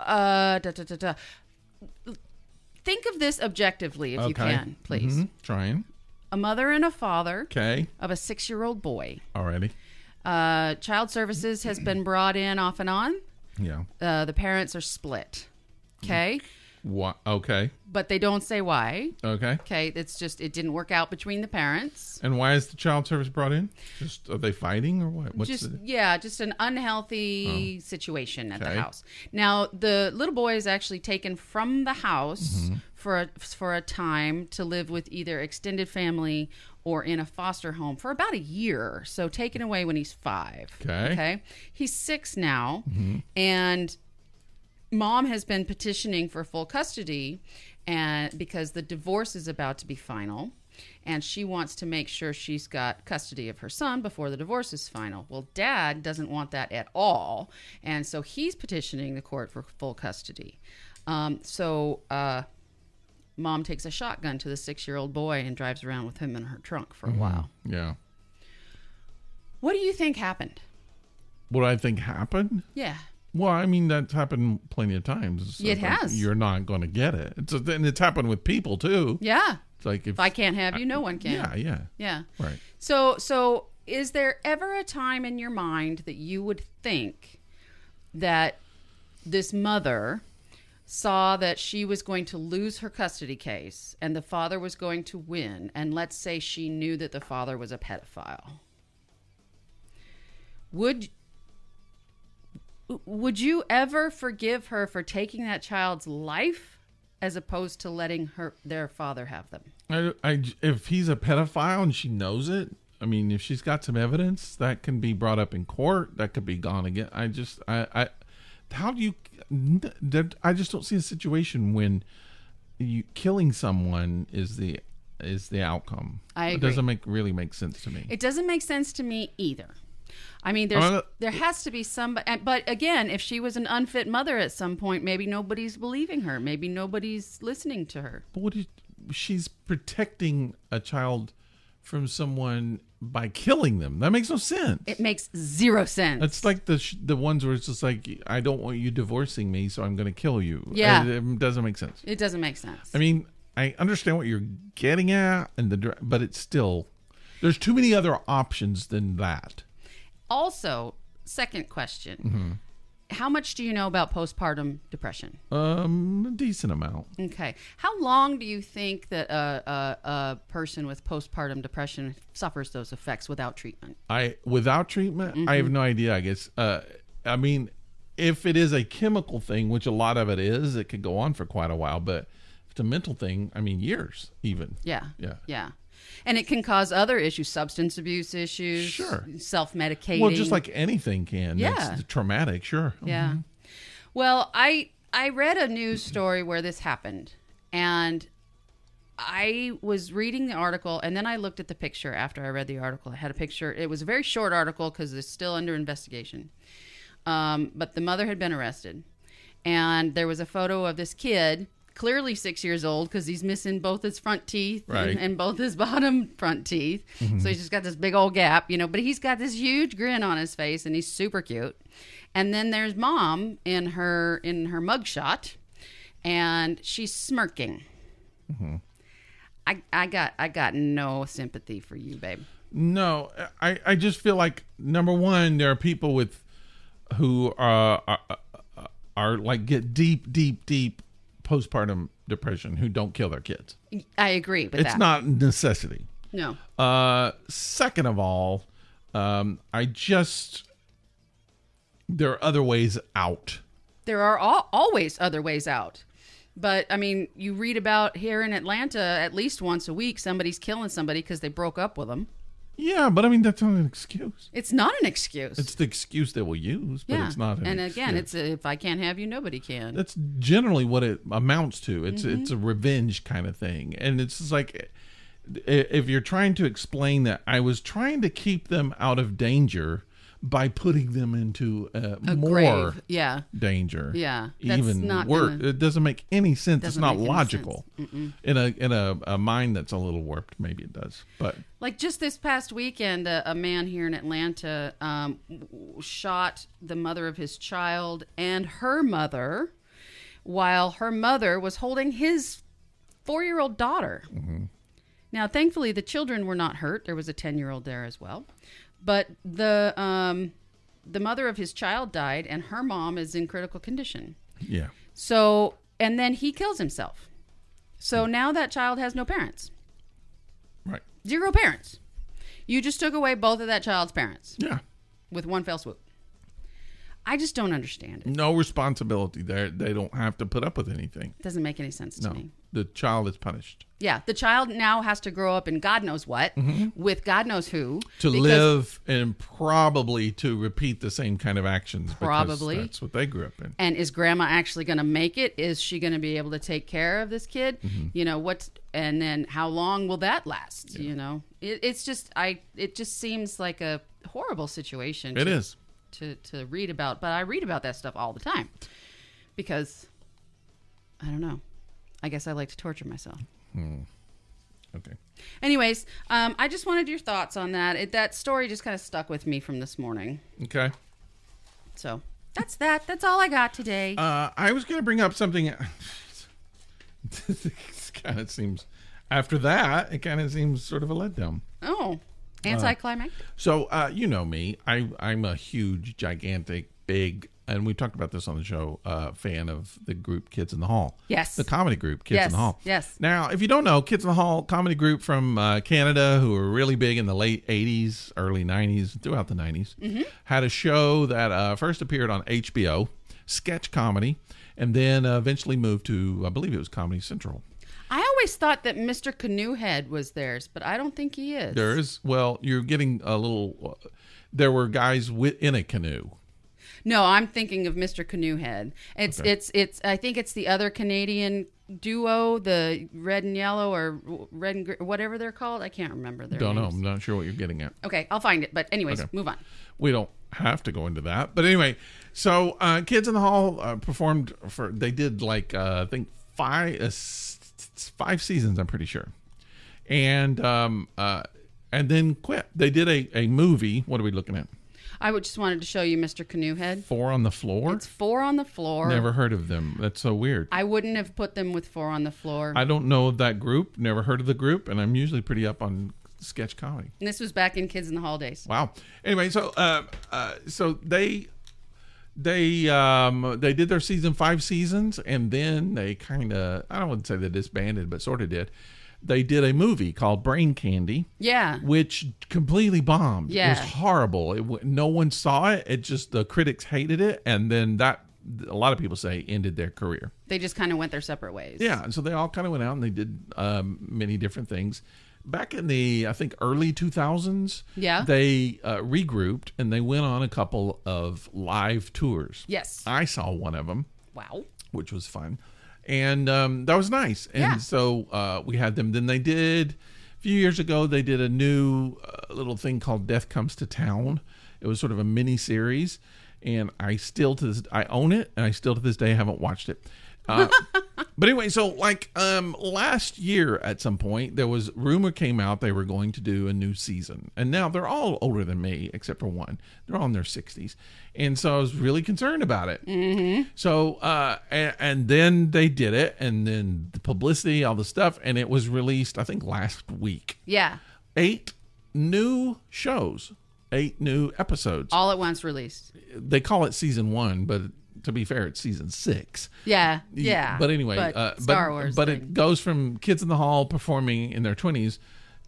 think of this objectively if you can, please. Trying. A mother and a father Okay. of a 6-year-old boy. Alrighty. Child services has been brought in off and on. Yeah. The parents are split. Okay. What? Okay. But they don't say why. Okay. Okay. It's just, it didn't work out between the parents. And why is the child service brought in? Just, are they fighting or what? Just an unhealthy situation at the house. Now, the little boy is actually taken from the house for a time to live with either extended family or in a foster home for about a year. So taken away when he's 5. Okay. He's 6 now, and Mom has been petitioning for full custody, and because the divorce is about to be final, and she wants to make sure she's got custody of her son before the divorce is final. Well, Dad doesn't want that at all, and so he's petitioning the court for full custody. Mom takes a shotgun to the 6-year-old boy and drives around with him in her trunk for a while. Yeah. What do you think happened? What I think happened? Yeah. Well, I mean, that's happened plenty of times. It has. You're not going to get it. And it's happened with people, too. Yeah. It's like if I can't have you, no one can. Yeah. Right. So is there ever a time in your mind that you would think that this mother saw that she was going to lose her custody case and the father was going to win, and let's say she knew that the father was a pedophile? Would you ever forgive her for taking that child's life as opposed to letting their father have them? If he's a pedophile and she knows it, I mean, if she's got some evidence, that can be brought up in court. That could be gone again. I just don't see a situation when killing someone is the outcome. I agree. It doesn't really make sense to me. It doesn't make sense to me either. I mean, there has to be somebody. But again, if she was an unfit mother at some point, maybe nobody's believing her. Maybe nobody's listening to her. But she's protecting a child from someone by killing them. That makes no sense. It makes zero sense. It's like the ones where it's just like, I don't want you divorcing me, so I'm going to kill you. Yeah. It doesn't make sense. It doesn't make sense. I mean, I understand what you're getting at, but it's still, there's too many other options than that. Also, second question. How much do you know about postpartum depression? A decent amount. Okay. How long do you think that a person with postpartum depression suffers those effects without treatment? Without treatment, I have no idea, I guess. I mean, if it is a chemical thing, which a lot of it is, it could go on for quite a while. But if it's a mental thing, I mean, years even. Yeah. Yeah. Yeah. And it can cause other issues, substance abuse issues, sure, self-medicating. Well, just like anything can. Yeah. It's traumatic, sure. Yeah. Well, I read a news story where this happened, and I was reading the article, and then I looked at the picture after I read the article. I had a picture. It was a very short article because it's still under investigation. But the mother had been arrested, and there was a photo of this kid, clearly 6 years old because he's missing both his front teeth and both his bottom front teeth. So he's just got this big old gap, but he's got this huge grin on his face and he's super cute. And then there's mom in her mugshot and she's smirking. I got no sympathy for you, babe. No, I just feel like, number one, there are people who are like get deep postpartum depression who don't kill their kids. I agree with that. It's not a necessity. No. Second of all, there are other ways out. There are always other ways out. But, I mean, you read about here in Atlanta at least once a week somebody's killing somebody because they broke up with them. Yeah, but I mean, that's not an excuse. It's not an excuse. It's the excuse they will use, but it's not an excuse. And again, it's if I can't have you, nobody can. That's generally what it amounts to. It's a revenge kind of thing. And it's just like, if you're trying to explain that I was trying to keep them out of danger by putting them into more grave. danger. Yeah. Even not worse. It doesn't make any sense. It's not make any logical. In a mind that's a little warped, maybe it does. But like just this past weekend, a man here in Atlanta shot the mother of his child and her mother while her mother was holding his 4-year-old daughter. Now, thankfully, the children were not hurt. There was a 10-year-old there as well. But the mother of his child died, and her mom is in critical condition. yeah. So, and then he kills himself. So now that child has no parents. Right. 0 parents. You just took away both of that child's parents. Yeah. With one fell swoop. I just don't understand it. No responsibility there. They don't have to put up with anything. It doesn't make any sense to me. The child is punished. Yeah, the child now has to grow up in God knows what with God knows who. To live and probably to repeat the same kind of actions. Probably. Because that's what they grew up in. And is grandma actually going to make it? Is she going to be able to take care of this kid? And then how long will that last? Yeah. It's just, it just seems like a horrible situation. It is. To read about, but I read about that stuff all the time because I don't know. I guess I like to torture myself. Okay. Anyways, I just wanted your thoughts on that. That story just kind of stuck with me from this morning. Okay. So that's that. That's all I got today. I was going to bring up something. It kind of seems, after that, it kind of seems sort of a letdown. Oh, anticlimactic. So, you know me. I'm a huge, gigantic, big, and we talked about this on the show, fan of the group Kids in the Hall. Yes. The comedy group Kids in the Hall. Yes. Now, if you don't know, Kids in the Hall, comedy group from Canada who were really big in the late 80s, early 90s, throughout the 90s, had a show that first appeared on HBO, sketch comedy, and then eventually moved to, I believe it was Comedy Central. I always thought that Mr. Canoehead was theirs, but I don't think he is. There is, well, you're getting a little, there were guys in a canoe. No, I'm thinking of Mr. Canoehead. It's I think it's the other Canadian duo, the red and yellow or red and whatever they're called. I can't remember their names. I'm not sure what you're getting at. Okay, I'll find it. But anyways, move on. We don't have to go into that. But anyway, so Kids in the Hall performed they did like, I think 5 seasons, I'm pretty sure. And and then quit. They did a movie. What are we looking at? I just wanted to show you Mr. Canoe Head. 4 on the Floor? It's 4 on the Floor. Never heard of them. That's so weird. I wouldn't have put them with 4 on the Floor. I don't know that group. Never heard of the group, and I'm usually pretty up on sketch comedy. And this was back in Kids in the Hall days. Wow. Anyway, so they did their season 5 seasons, and then they kind of, I don't want to say they disbanded, but sort of did. They did a movie called Brain Candy. Yeah. Which completely bombed. Yeah. It was horrible. No one saw it. It just, the critics hated it. And then that, a lot of people say, ended their career. They just kind of went their separate ways. Yeah. And so they all kind of went out and they did many different things. Back in the, I think, early 2000s, yeah, they regrouped and they went on a couple of live tours. Yes. I saw one of them. Wow. Which was fun. And that was nice. And yeah. So we had them. Then they did, a few years ago, they did a new little thing called Death Comes to Town. It was sort of a mini series. And I own it. And I still to this day haven't watched it. But anyway, so like last year at some point, there was rumor came out they were going to do a new season. And now they're all older than me, except for one. They're all in their 60s. And so I was really concerned about it. Mm-hmm. So, and then they did it, and then the publicity, all the stuff, and it was released, I think, last week. Yeah. 8 new shows, 8 new episodes. All at once released. They call it season 1, but to be fair, it's season 6. Yeah, yeah. But anyway, Star Wars. But it goes from kids in the hall performing in their 20s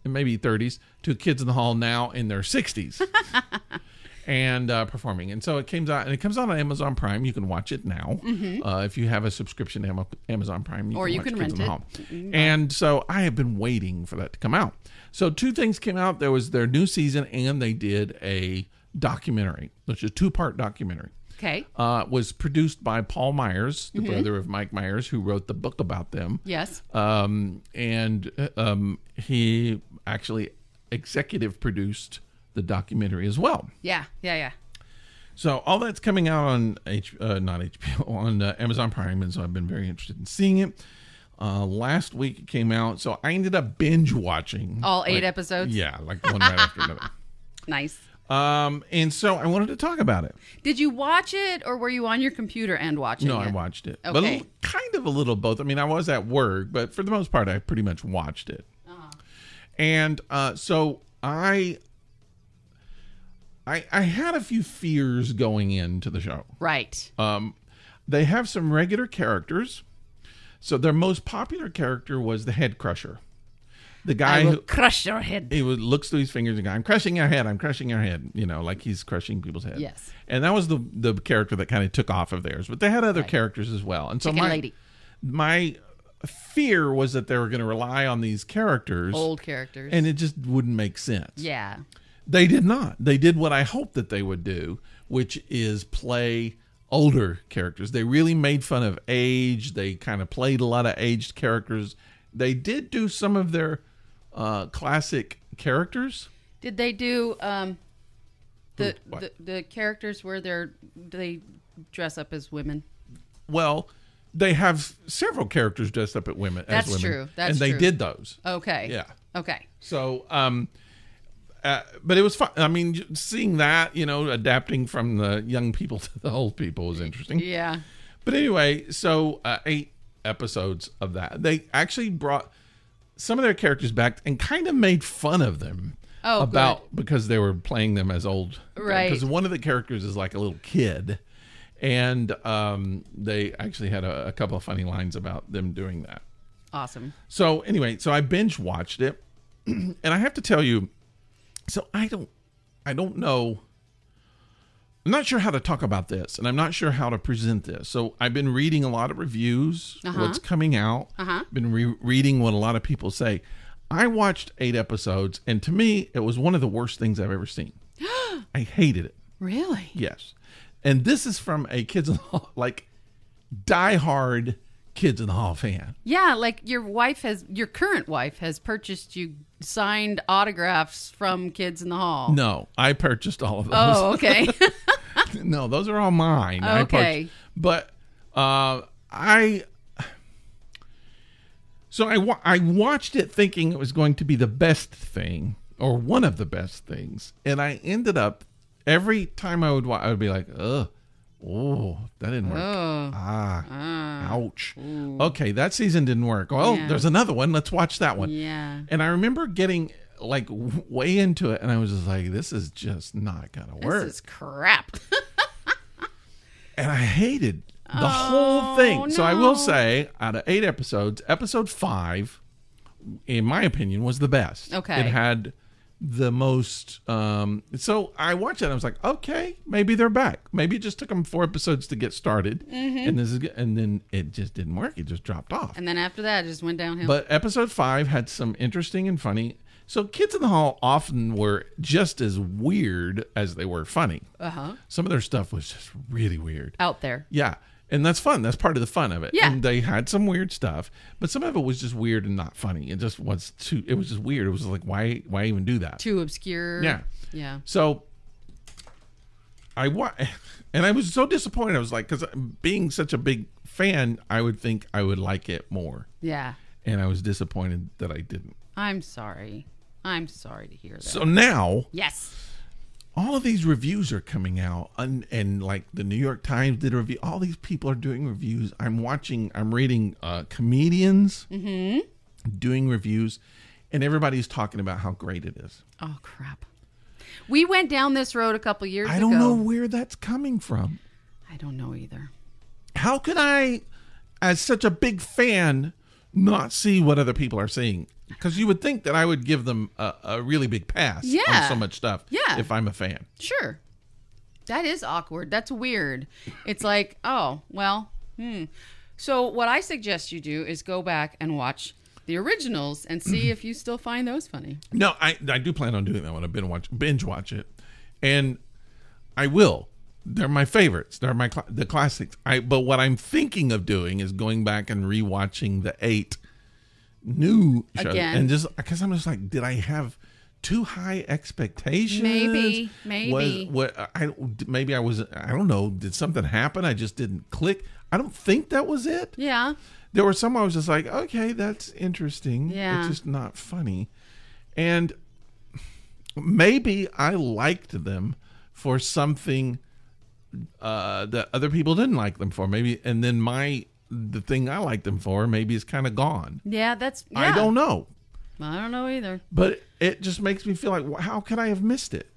and maybe 30s to kids in the hall now in their 60s. And performing. And so it comes out, and it comes out on Amazon Prime. You can watch it now. Mm-hmm. If you have a subscription to Amazon Prime, you can rent it. Mm-hmm. And so I have been waiting for that to come out. So 2 things came out. There was their new season, and they did a documentary, which is a 2-part documentary. Okay. Was produced by Paul Myers, the brother of Mike Myers, who wrote the book about them. Yes. And he actually executive produced the documentary as well. Yeah. So all that's coming out on not HBO, on Amazon Prime, and so I've been very interested in seeing it. Last week it came out, so I ended up binge watching all 8 episodes. Yeah, like one right after another. Nice. And so I wanted to talk about it. Did you watch it, or were you on your computer and watching it? No, I watched it. Okay. But kind of a little both. I mean, I was at work, but for the most part, I pretty much watched it. Uh-huh. And so I had a few fears going into the show. Right. They have some regular characters. So their most popular character was the head crusher. The guy who crush your head. He looks through his fingers and goes, "I'm crushing your head. I'm crushing your head." You know, like he's crushing people's heads. Yes. And that was the character that kind of took off of theirs. But they had other characters as well. And so my fear was that they were going to rely on these characters, old characters, and it just wouldn't make sense. Yeah. They did not. They did what I hoped that they would do, which is play older characters. They really made fun of age. They kind of played a lot of aged characters. They did do some of their classic characters. Did they do the characters where they dress up as women? Well, they have several characters dressed up as women. That's true. And they did those. Okay. Yeah. Okay. So, but it was fun. I mean, seeing that, adapting from the young people to the old people was interesting. Yeah. But anyway, so 8 episodes of that. They actually brought some of their characters back and kind of made fun of them. Oh, because they were playing them as old. Right. Because one of the characters is like a little kid. And they actually had a couple of funny lines about them doing that. Awesome. So anyway, so I binge watched it. And I have to tell you, so I don't know. I'm not sure how to talk about this, and I'm not sure how to present this. So I've been reading a lot of reviews, what's coming out. Been reading what a lot of people say. I watched 8 episodes, and to me, it was one of the worst things I've ever seen. I hated it. Really? Yes. And this is from a Kids in the Hall, like diehard Kids in the Hall fan. Yeah, like your current wife has purchased you signed autographs from Kids in the Hall. No, I purchased all of those. Oh, okay. No, those are all mine. Okay. But I watched it thinking it was going to be the best thing or one of the best things. And I ended up, every time I would watch, I would be like, ugh, oh, that didn't work. Ouch. Ooh. Okay, that season didn't work. Well, Yeah. there's another one. Let's watch that one. Yeah. And I remember getting like way into it, and I was just like, this is just not going to work. This is crap. And I hated the whole thing. So I no. will say, out of 8 episodes, episode 5, in my opinion, was the best. Okay. It had the most. So I watched it and I was like, okay, maybe they're back. Maybe it just took them 4 episodes to get started. And then it just didn't work. It just dropped off. And then after that, it just went downhill. But episode 5 had some interesting and funny. So Kids in the Hall often were just as weird as they were funny. Some of their stuff was just really weird. Out there. Yeah. And that's fun. That's part of the fun of it. Yeah. And they had some weird stuff, but some of it was just weird and not funny. It just was it was just weird. It was like, why even do that? Too obscure. Yeah. Yeah. So and I was so disappointed. I was like, because being such a big fan, I would think I would like it more. Yeah. And I was disappointed that I didn't. I'm sorry. I'm sorry to hear that. So now, yes. all of these reviews are coming out, and like the New York Times did a review. All these people are doing reviews. I'm reading comedians doing reviews, and everybody's talking about how great it is. Oh, crap. We went down this road a couple years ago. I don't know where that's coming from. I don't know either. How could I, as such a big fan, not see what other people are seeing? Because you would think that I would give them a really big pass on so much stuff if I'm a fan. Sure. That is awkward. That's weird. It's like, oh, well, So what I suggest you do is go back and watch the originals and see if you still find those funny. No, I do plan on doing that one. I've binge watch it. And I will. They're my favorites. They're the classics. But what I'm thinking of doing is going back and rewatching the 8 new shows. Again. And just because I'm just like, did I have too high expectations? Maybe. Maybe I was, I don't know. Did something happen? I just didn't click. I don't think that was it. Yeah. There were some I was just like, okay, that's interesting. Yeah. It's just not funny. And maybe I liked them for something that other people didn't like them for. Maybe, and then the thing I liked them for maybe is kind of gone. Yeah, I don't know. I don't know either. But it just makes me feel like, how could I have missed it?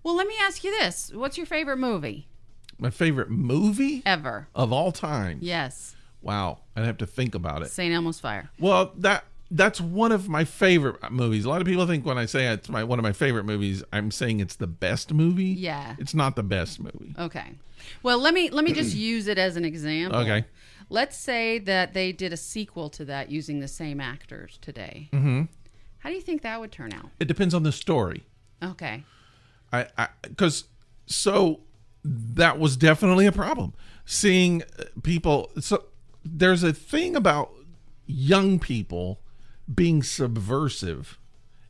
Well, let me ask you this. What's your favorite movie? My favorite movie? Ever. Of all time? Yes. Wow. I'd have to think about it. St. Elmo's Fire. Well, that's one of my favorite movies. A lot of people think when I say it's one of my favorite movies, I'm saying it's the best movie. Yeah. It's not the best movie. Okay. Well, let me just use it as an example. Okay. Let's say that they did a sequel to that using the same actors today. Mm-hmm. How do you think that would turn out? It depends on the story. Okay. So that was definitely a problem. Seeing people. So there's a thing about young people being subversive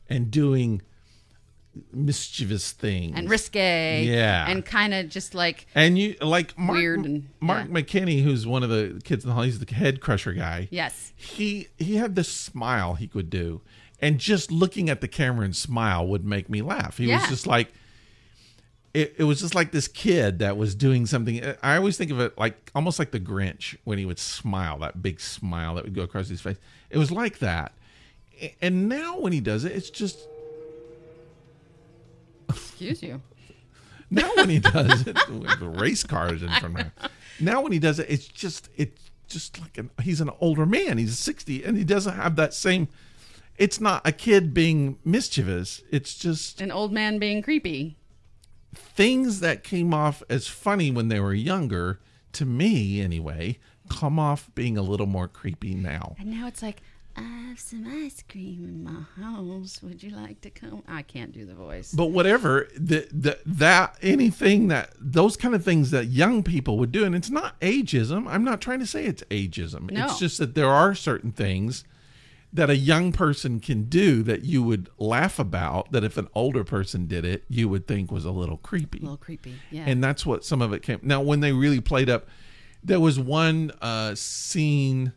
and doing mischievous things And risque. Yeah. And kind of just like and you like weird and Mark McKinney, who's one of the kids in the hall, he's the head crusher guy. yes. He had this smile he could do, and just looking at the camera and smile would make me laugh. He was just like it was just like this kid that was doing something. I always think of it like almost like the Grinch when he would smile, that big smile that would go across his face. It was like that. And now when he does it, it's just Excuse you. now when he does it, the race cars in front of him. Now when he does it, it's just like he's an older man. He's 60, and he doesn't have that same. It's not a kid being mischievous. It's just An old man being creepy. things that came off as funny when they were younger, to me anyway, come off being a little more creepy now. And now it's like, I have some ice cream in my house. Would you like to come? I can't do the voice. But whatever, those kind of things that young people would do, and it's not ageism. I'm not trying to say it's ageism. No. It's just that there are certain things that a young person can do that you would laugh about, that if an older person did it, you would think was a little creepy. A little creepy, yeah. And that's what some of it came. Now, when they really played up, there was one scene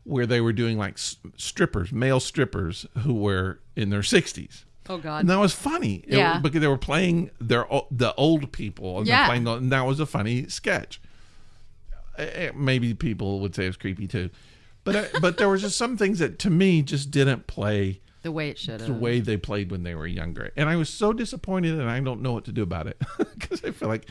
where they were doing like strippers, male strippers who were in their 60s. Oh God. And that was funny. Yeah. Because they were playing the old people. And Yeah. and that was a funny sketch. Maybe people would say it was creepy too. But there was just some things that to me just didn't play the way it should have. the way they played when they were younger. And I was so disappointed, and I don't know what to do about it. Because I feel like,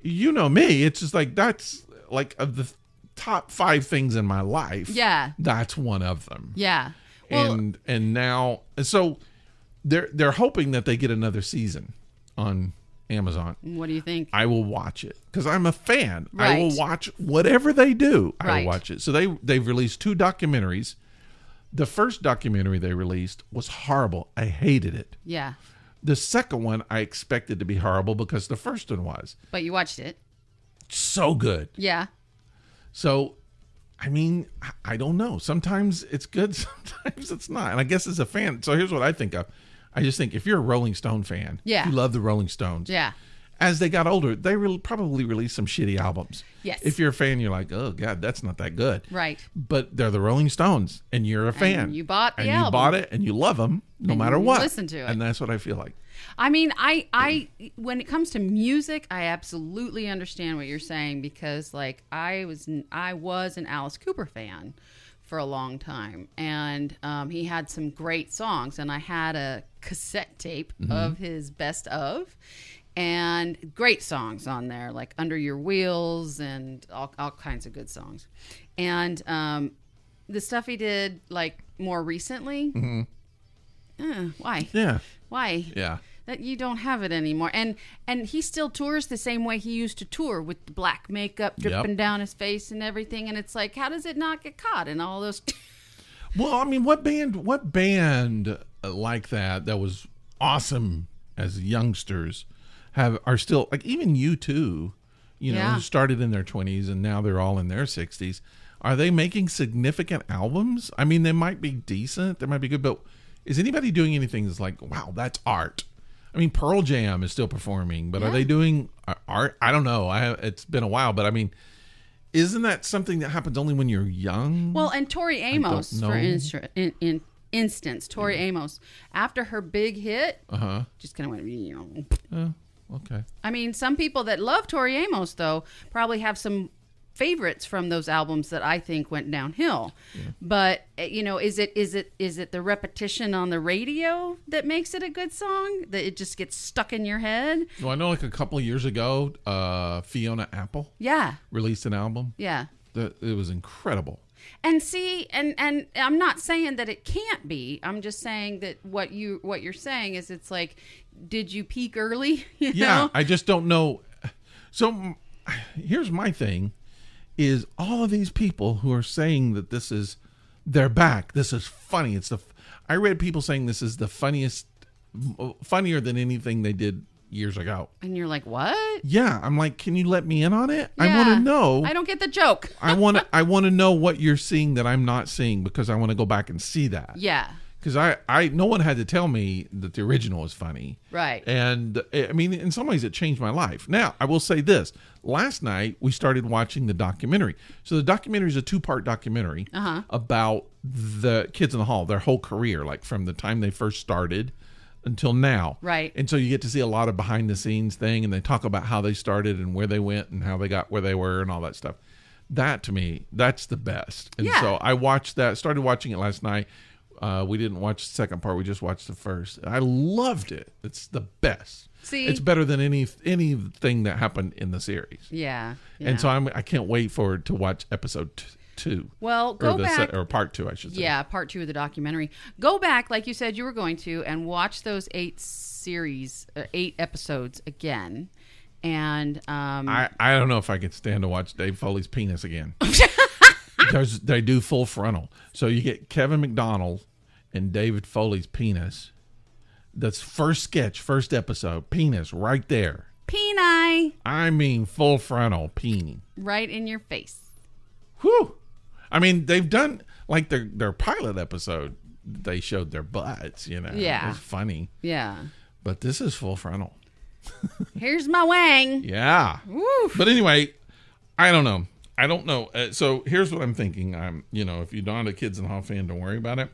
you know me, it's just like, that's like of the top 5 things in my life. Yeah. That's one of them. Yeah. Well, And now, so they're hoping that they get another season on Amazon. what do you think? I will watch it because I'm a fan. Right. I will watch whatever they do. I Right. will watch it. So they've released 2 documentaries. The first documentary they released was horrible. I hated it. Yeah. The second one I expected to be horrible because the first one was But you watched it. so good. Yeah. So, I mean, I don't know. Sometimes it's good, sometimes it's not. And I guess as a fan, so here's what I think of. I just think if you're a Rolling Stone fan, Yeah. you love the Rolling Stones. Yeah. As they got older, they probably released some shitty albums. Yes. If you're a fan, you're like, oh, God, that's not that good. Right. But they're the Rolling Stones, and you're a fan. you bought the and album. you bought it, and you love them no matter you what. listen to it. And that's what I feel like. I mean, I when it comes to music, I absolutely understand what you're saying because, like, I was an Alice Cooper fan for a long time, and he had some great songs, and I had a cassette tape of his best of, and great songs on there, like Under Your Wheels and all kinds of good songs, and the stuff he did like more recently. Why? Yeah. Why? Yeah. That you don't have it anymore. And he still tours the same way he used to tour with the black makeup dripping down his face and everything. And it's like, how does it not get caught in all those? Well, I mean, what band like that was awesome as youngsters are still like, even U2, who started in their 20s and now they're all in their 60s. Are they making significant albums? I mean, they might be decent, they might be good, but is anybody doing anything that's like, wow, that's art? I mean, Pearl Jam is still performing, but are they doing art? I don't know. It's been a while, but I mean, isn't that something that happens only when you're young? Well, and Tori Amos, for instance, Tori Amos, after her big hit, just kind of went, Okay. I mean, some people that love Tori Amos, though, probably have some favorites from those albums that I think went downhill. But is it the repetition on the radio that makes it a good song, that it just gets stuck in your head? Well, I know like a couple of years ago, Fiona Apple released an album. Yeah. It was incredible. And see, and I'm not saying that it can't be. I'm just saying that what you're saying is, it's like, did you peak early? You know? I just don't know. So here's my thing. Is all of these people who are saying that they're back. This is funny. I read people saying this is the funnier than anything they did years ago. And you're like, what? Yeah, I'm like, can you let me in on it? Yeah. I want to know. I don't get the joke. I want to know what you're seeing that I'm not seeing, because I want to go back and see that. Yeah. Because no one had to tell me that the original was funny. Right. And I mean, in some ways it changed my life. Now, I will say this. Last night, we started watching the documentary. So the documentary is a 2-part documentary about the Kids in the Hall, their whole career, like from the time they first started until now. Right. And so you get to see a lot of behind the scenes thing, and they talk about how they started and where they went and how they got where they were and all that stuff. That, to me, that's the best. And so I watched that, started watching it last night. We didn't watch the second part. We just watched the first. I loved it. It's the best. See, it's better than anything that happened in the series. Yeah. And so I can't wait to watch episode 2. Well, go back, or part 2, I should say. Yeah, part 2 of the documentary. Go back, like you said you were going to, and watch those 8 episodes again. And I don't know if I could stand to watch Dave Foley's penis again. Because they do full frontal. So you get Kevin McDonald and David Foley's penis. That's first sketch, first episode. Penis right there. Peni. I mean full frontal peenie. Right in your face. Whew. I mean, they've done, like their pilot episode, they showed their butts, Yeah. It was funny. Yeah. But this is full frontal. Here's my wang. Yeah. Woof. But anyway, I don't know. So here's what I'm thinking. If you're not a Kids in the Hall fan, don't worry about it.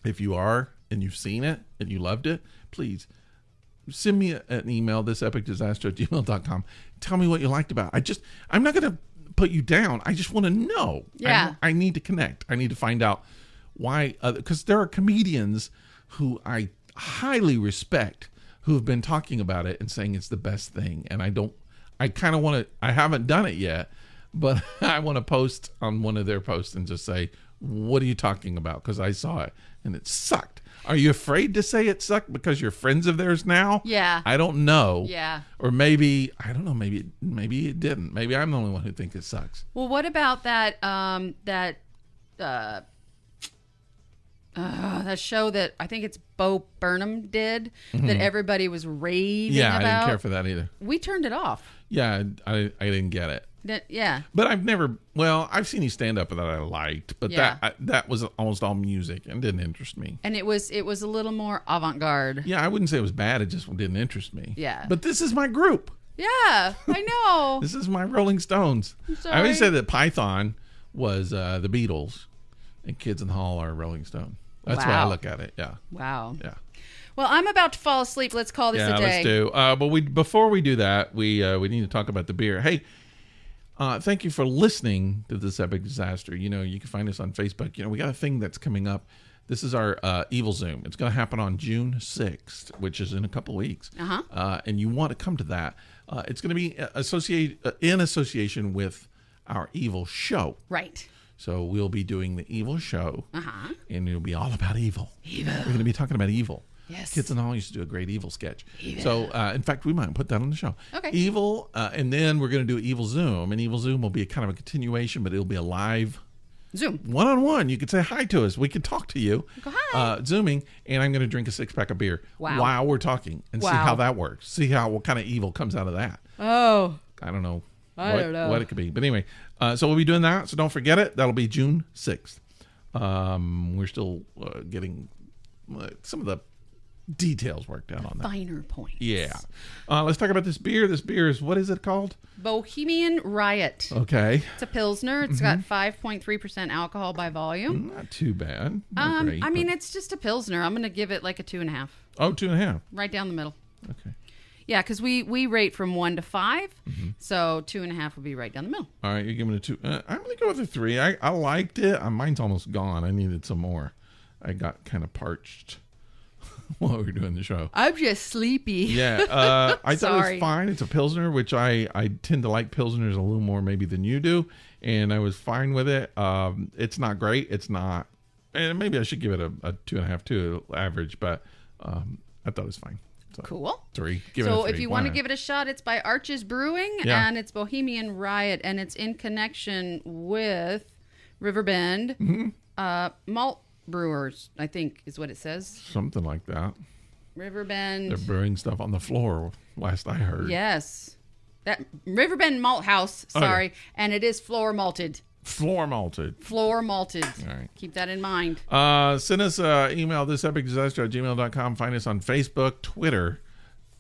If you are, and you've seen it and you loved it, please send me an email, thisepicdisaster@gmail.com. Tell me what you liked about it. I'm not going to put you down. I just want to know. Yeah. I need to connect. I need to find out why, because there are comedians who I highly respect who have been talking about it and saying it's the best thing. And I kind of want to, I haven't done it yet, but I want to post on one of their posts and just say, what are you talking about? Because I saw it and it sucked. Are you afraid to say it sucked because you're friends of theirs now? Yeah. I don't know. Yeah. Or maybe, I don't know, maybe it didn't. Maybe I'm the only one who thinks it sucks. Well, what about that show that I think it's Bo Burnham did that everybody was raving about? I didn't care for that either. We turned it off. Yeah, I didn't get it. Yeah. But I've seen you stand up that I liked, but that was almost all music and didn't interest me. And it was a little more avant-garde. Yeah, I wouldn't say it was bad, it just didn't interest me. Yeah. But this is my group. Yeah, I know. This is my Rolling Stones. I always said that Python was the Beatles and Kids in the Hall are Rolling Stone. That's why I look at it. Yeah. Wow. Yeah. Well, I'm about to fall asleep. Let's call this a day. Let's do. But before we do that, we need to talk about the beer. Hey, thank you for listening to This Epic Disaster. You can find us on Facebook. We got a thing that's coming up. This is our Evil Zoom. It's going to happen on June 6th, which is in a couple of weeks. And you want to come to that. It's going to be in association with our Evil show. Right. So we'll be doing the Evil show, and it'll be all about evil. We're going to be talking about evil. Yes. Kids and All used to do a great evil sketch. So, in fact, we might put that on the show. Okay. Evil, and then we're going to do Evil Zoom, and Evil Zoom will be a kind of a continuation, but it'll be a live Zoom. One-on-one. You could say hi to us. We can talk to you. Go hi. Zooming, and I'm going to drink a 6-pack of beer while we're talking and see how that works. See what kind of evil comes out of that. Oh. I don't know. I don't know what it could be. But anyway, so we'll be doing that. So don't forget it. That'll be June 6th. We're still getting some of the details worked out on that. Finer points. Yeah. Let's talk about this beer. This beer is, what is it called? Bohemian Riot. Okay. It's a Pilsner. It's got 5.3% alcohol by volume. Not too bad. Not great, I mean, it's just a Pilsner. I'm going to give it like a 2.5. Oh, 2.5. Right down the middle. Okay. Yeah, because we rate from 1 to 5, so 2.5 would be right down the middle. All right, you're giving it a 2. I'm going to go with a 3. I liked it. Mine's almost gone. I needed some more. I got kind of parched while we were doing the show. I'm just sleepy. Yeah, I thought it was fine. It's a Pilsner, which I tend to like Pilsners a little more maybe than you do, and I was fine with it. It's not great. It's not, and maybe I should give it a 2.5 too, average, but I thought it was fine. So, cool. 3. So if you want to give it a shot, it's by Arches Brewing, and it's Bohemian Riot, and it's in connection with Riverbend Malt Brewers, I think is what it says. Something like that. Riverbend. They're brewing stuff on the floor, last I heard. Yes. That Riverbend Malt House, sorry. Okay. And it is floor malted. Floor malted. Floor malted. All right. Keep that in mind. Send us an email, thisepicdisaster@gmail.com. Find us on Facebook, Twitter,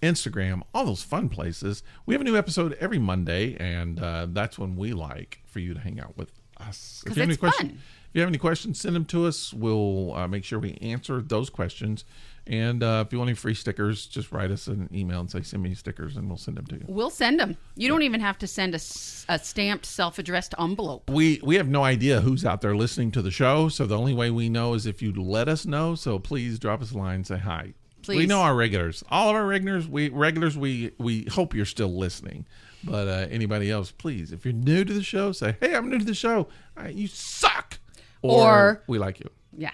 Instagram, all those fun places. We have a new episode every Monday, and that's when we like for you to hang out with us. Because it's fun. If you have any questions, send them to us. We'll make sure we answer those questions. And if you want any free stickers, just write us an email and say, send me stickers, and we'll send them to you. We'll send them. You don't even have to send a stamped, self-addressed envelope. We have no idea who's out there listening to the show, so the only way we know is if you let us know. So please drop us a line and say hi. Please. We know our regulars. All of our regulars, we hope you're still listening. But anybody else, please, if you're new to the show, say, hey, I'm new to the show. You suck. Or we like you. Yeah.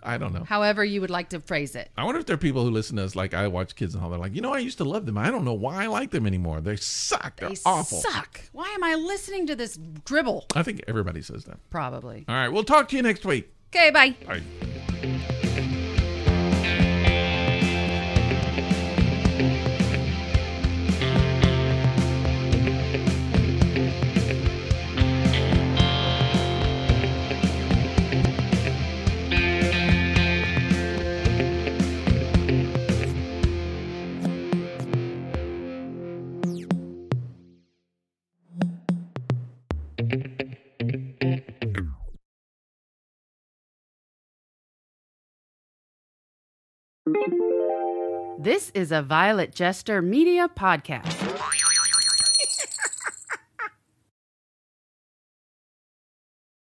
I don't know. However you would like to phrase it. I wonder if there are people who listen to us, like I watch Kids and All. They're like, I used to love them. I don't know why I like them anymore. They suck. They're awful. They suck. Why am I listening to this dribble? I think everybody says that. Probably. All right. We'll talk to you next week. Okay, bye. Bye. This is a Violet Jester Media podcast.